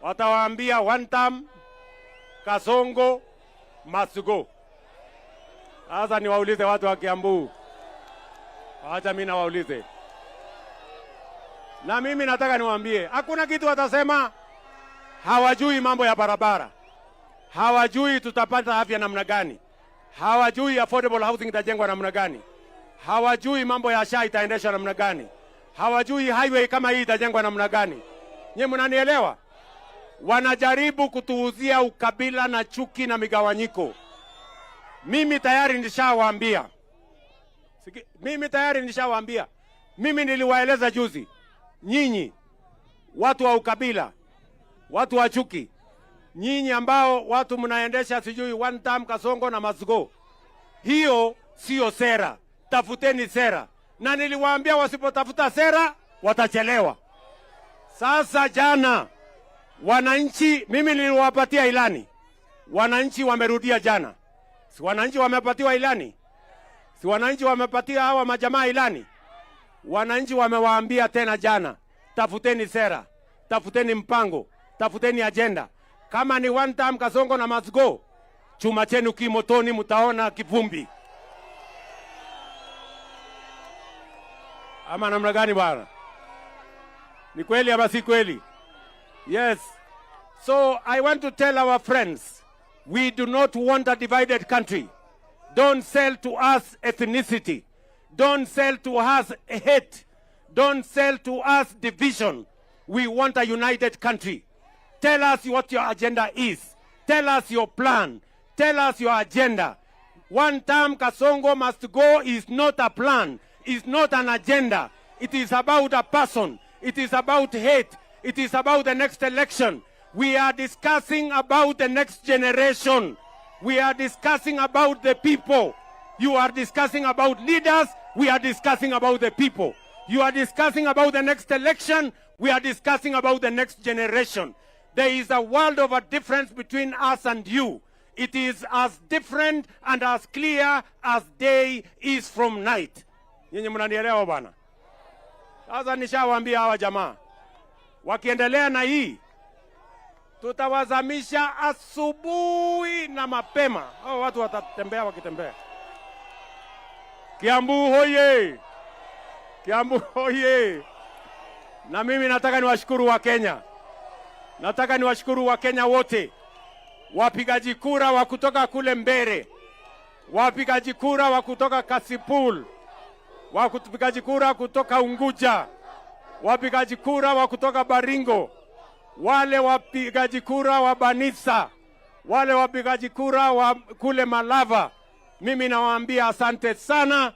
Watawaambia one term, Kasongo, must go. Sasa niwaulize watu wa Kiambu, acha mimi nawaulize. Na mimi nataka niwaambie, hakuna kitu watasema hawajui mambo ya barabara, hawajui tutapata afya namna gani, hawajui affordable housing itajengwa namna gani, hawajui mambo ya SHA itaendeshwa namna gani, hawajui highway kama hii itajengwa namna gani. Nyie mnanielewa? Wanajaribu kutuuzia ukabila na chuki na migawanyiko. Mimi tayari nishawaambia. Mimi niliwaeleza juzi, nyinyi watu wa ukabila, watu wa chuki, nyinyi ambao watu mnaendesha sijui one term Kasongo na Masugo, hiyo sio sera. Tafuteni sera, na niliwaambia wasipotafuta sera watachelewa. Sasa jana wananchi, mimi niliwapatia ilani, wananchi wamerudia jana. Si wananchi wamepatiwa ilani? Si wananchi wamepatia hawa majamaa ilani? Wananchi wamewaambia tena jana, tafuteni sera, tafuteni mpango, tafuteni agenda. Kama ni one term Kasongo na Masugo, chuma chenu kimotoni, mtaona kivumbi. Ama namna gani bwana? Ni kweli ama si kweli? Yes. So I want to tell our friends, we do not want a divided country. Don't sell to us ethnicity. Don't sell to us hate. Don't sell to us division. We want a united country. Tell us what your agenda is. Tell us your plan. Tell us your agenda. One term Kasongo must go is not a plan. It's not an agenda. It is about a person. It is about hate. It is about the next election. We are discussing about the next generation. We are discussing about the people. You are discussing about leaders. We are discussing about the people. You are discussing about the next election. We are discussing about the next generation. There is a world of a difference between us and you. It is as different and as clear as day is from night. Nyinyi mnanielewa bwana? Sasa nishawaambia hawa jamaa, wakiendelea na hii, tutawazamisha asubuhi na mapema. Hao watu watatembea wakitembea. Kiambu hoye! Kiambu hoye! Na mimi nataka niwashukuru wa Kenya. Nataka niwashukuru wa Kenya wote. Wapigaji kura wa kutoka kule Mbere, wapigaji kura wa kutoka Kasipul, wapigaji kura kutoka Unguja, wapigaji kura wa kutoka Baringo, wale wapigaji kura wa Banisa, wale wapigaji kura wa kule Malava. Mimi nawaambia asante sana.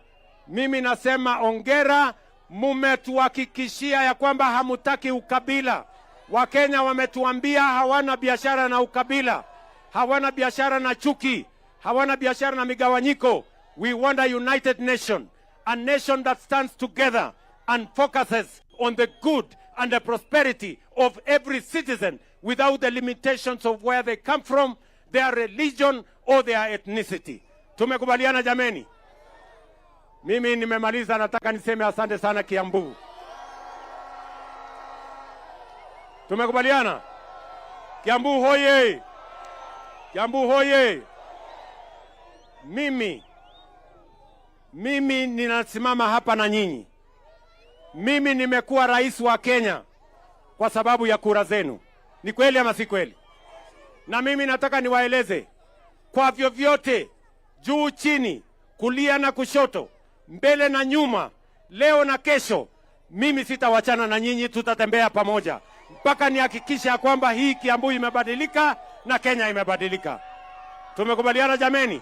Mimi nasema ongera, mumetuhakikishia ya kwamba hamutaki ukabila. Wakenya wametuambia hawana biashara na ukabila, hawana biashara na chuki, hawana biashara na migawanyiko. We want a united nation, a nation that stands together and focuses on the good and the prosperity of every citizen without the limitations of where they come from, their religion or their ethnicity. Tumekubaliana jameni? Mimi nimemaliza, nataka niseme asante sana Kiambu. Tumekubaliana? Kiambu hoye! Kiambu hoye! Mimi ninasimama hapa na nyinyi. Mimi nimekuwa rais wa Kenya kwa sababu ya kura zenu. Ni kweli ama si kweli? Na mimi nataka niwaeleze, kwa vyovyote, juu chini, kulia na kushoto, mbele na nyuma, leo na kesho, mimi sitawachana na nyinyi, tutatembea pamoja mpaka nihakikisha kwamba hii Kiambu imebadilika na Kenya imebadilika. Tumekubaliana jameni?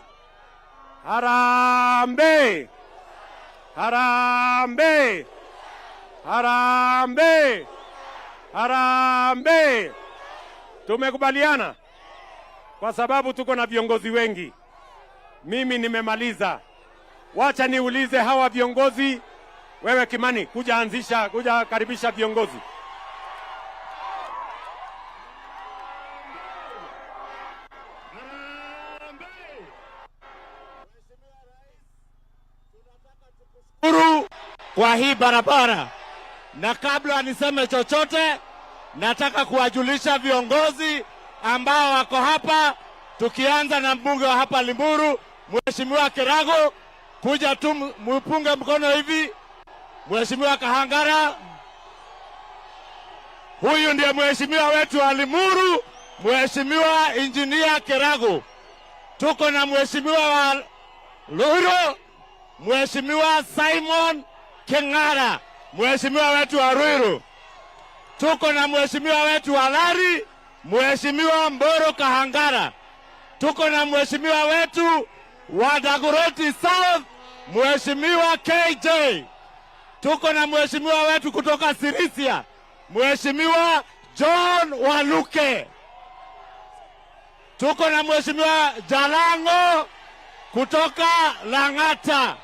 Harambee! Harambee! Harambee! Harambee! Tumekubaliana? Kwa sababu tuko na viongozi wengi. Mimi nimemaliza. Wacha niulize hawa viongozi. Wewe Kimani, kuja karibisha viongozi. Kwa hii barabara, na kabla niseme chochote, nataka kuwajulisha viongozi ambao wako hapa, tukianza na mbunge wa hapa Limuru, Mheshimiwa Kirago, kuja tu mupunge mkono hivi. Mheshimiwa Kahangara, Huyu ndiye mheshimiwa wetu wa Limuru, Mheshimiwa Injinia Kerago. Tuko na mheshimiwa wa Ruto, Mheshimiwa Simon Kengara, mheshimiwa wetu wa Ruiru. Tuko na mheshimiwa wetu wa Lari, Mheshimiwa Mboro Kahangara. Tuko na mheshimiwa wetu wa Dagoretti South, Mheshimiwa KJ. Tuko na mheshimiwa wetu kutoka Sirisia, Mheshimiwa John Waluke. Tuko na mheshimiwa Jalango kutoka Lang'ata.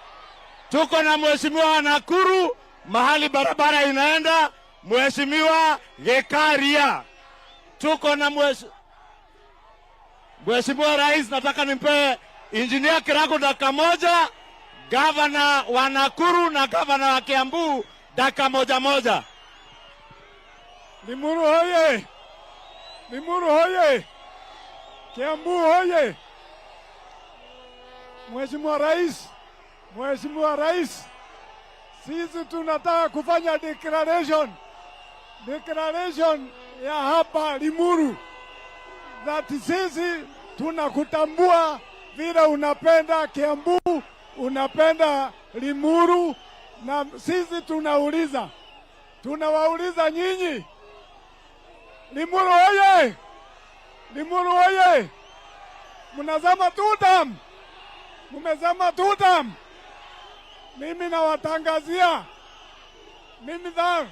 Tuko na mheshimiwa wa Nakuru, mahali barabara inaenda, Mheshimiwa Gekaria. Tuko na Mheshimiwa Rais, nataka nimpe Injinia Kerago dakika moja, gavana wa Nakuru na gavana wa Kiambu dakika moja moja. Limuru hoye! Limuru hoye! Kiambu hoye! Mheshimiwa Rais, sisi tunataka kufanya declaration ya hapa Limuru, that sisi tunakutambua vile unapenda Kiambu, unapenda Limuru, na sisi tunawauliza nyinyi, Limuru hoye! Limuru hoye! Mnazama tutam! Mumezama tutam! Mimi nawatangazia, mimi dhar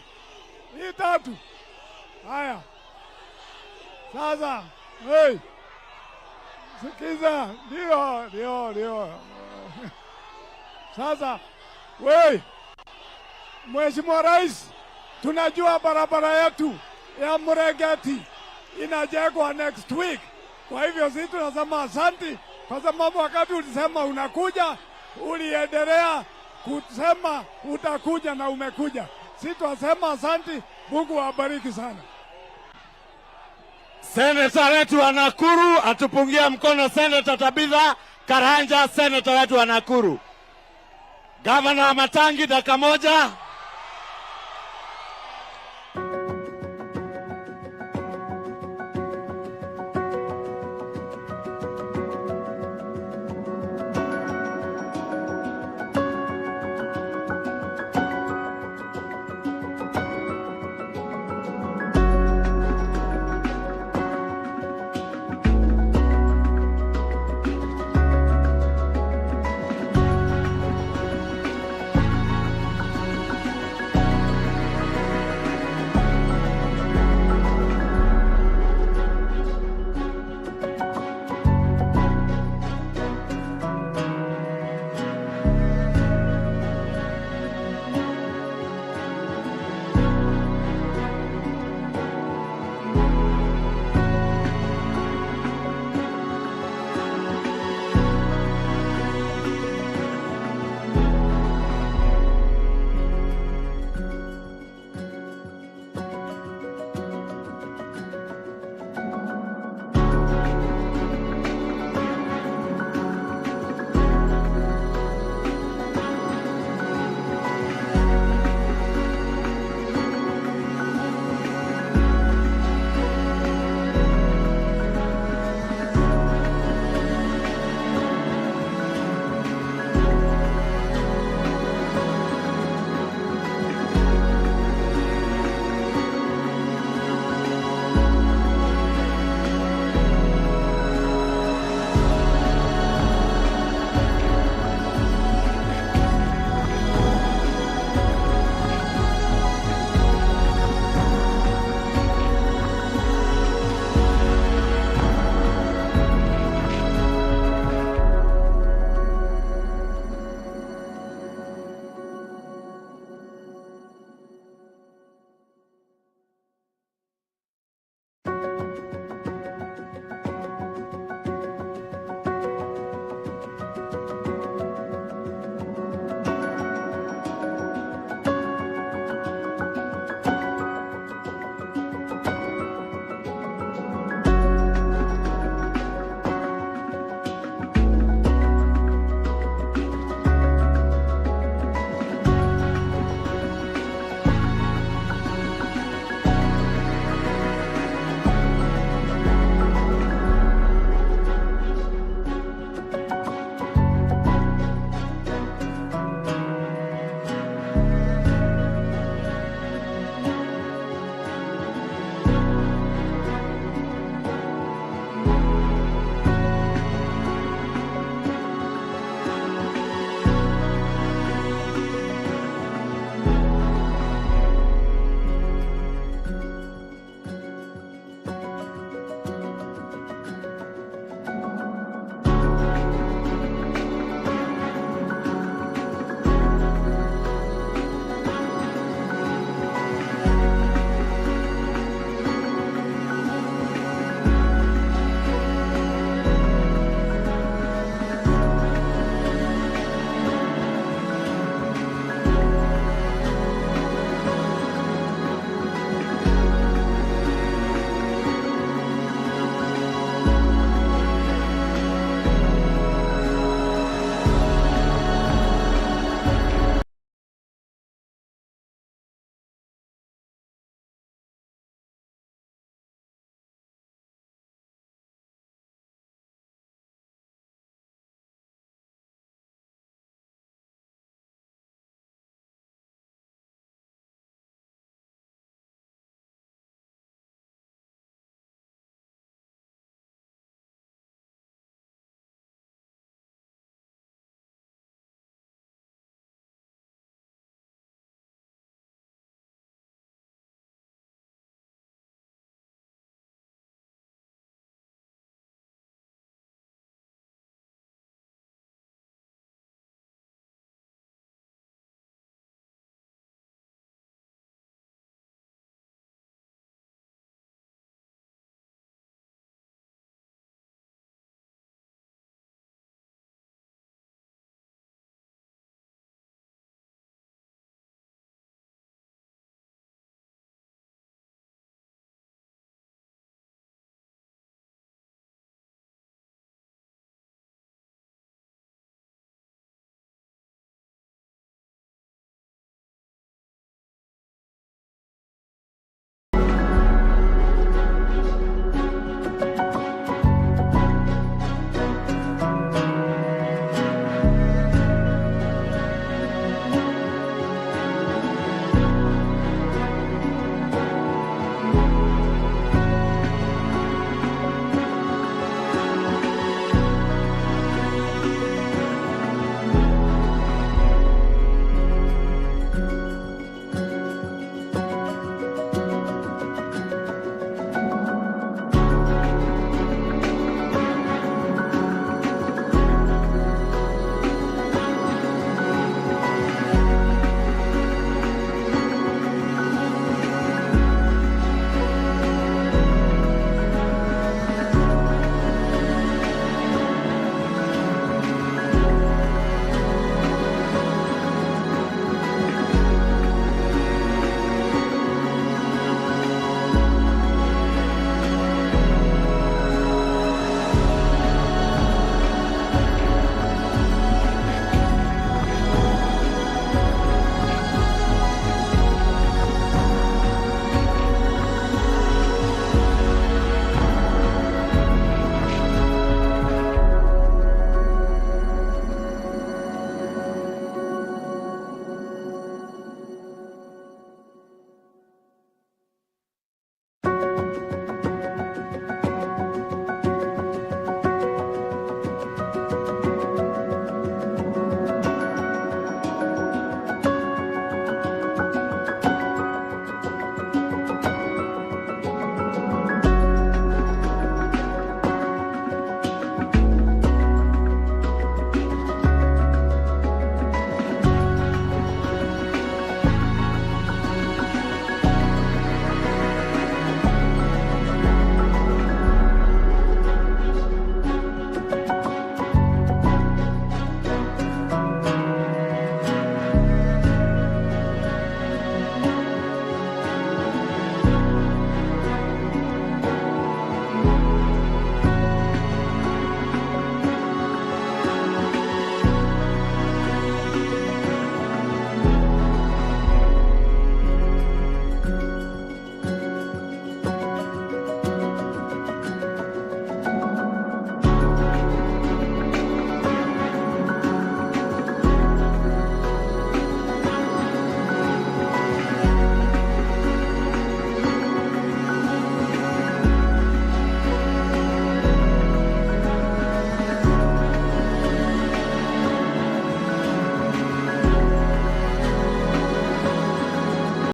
hii tatu. Haya sasa, hey, sikiza, ndio. Sasa we, Mheshimiwa Rais, tunajua barabara yetu ya Mregeti inajengwa next week. Kwa hivyo sisi tunasema asante, kwa sababu wakati ulisema unakuja, uliendelea kusema utakuja na umekuja. Sisi tunasema asante, Mungu awabariki sana. Seneta wetu wa Nakuru atupungia mkono, Seneta Tabitha Karanja, seneta wetu wa Nakuru. Gavana wa Matangi dakika moja.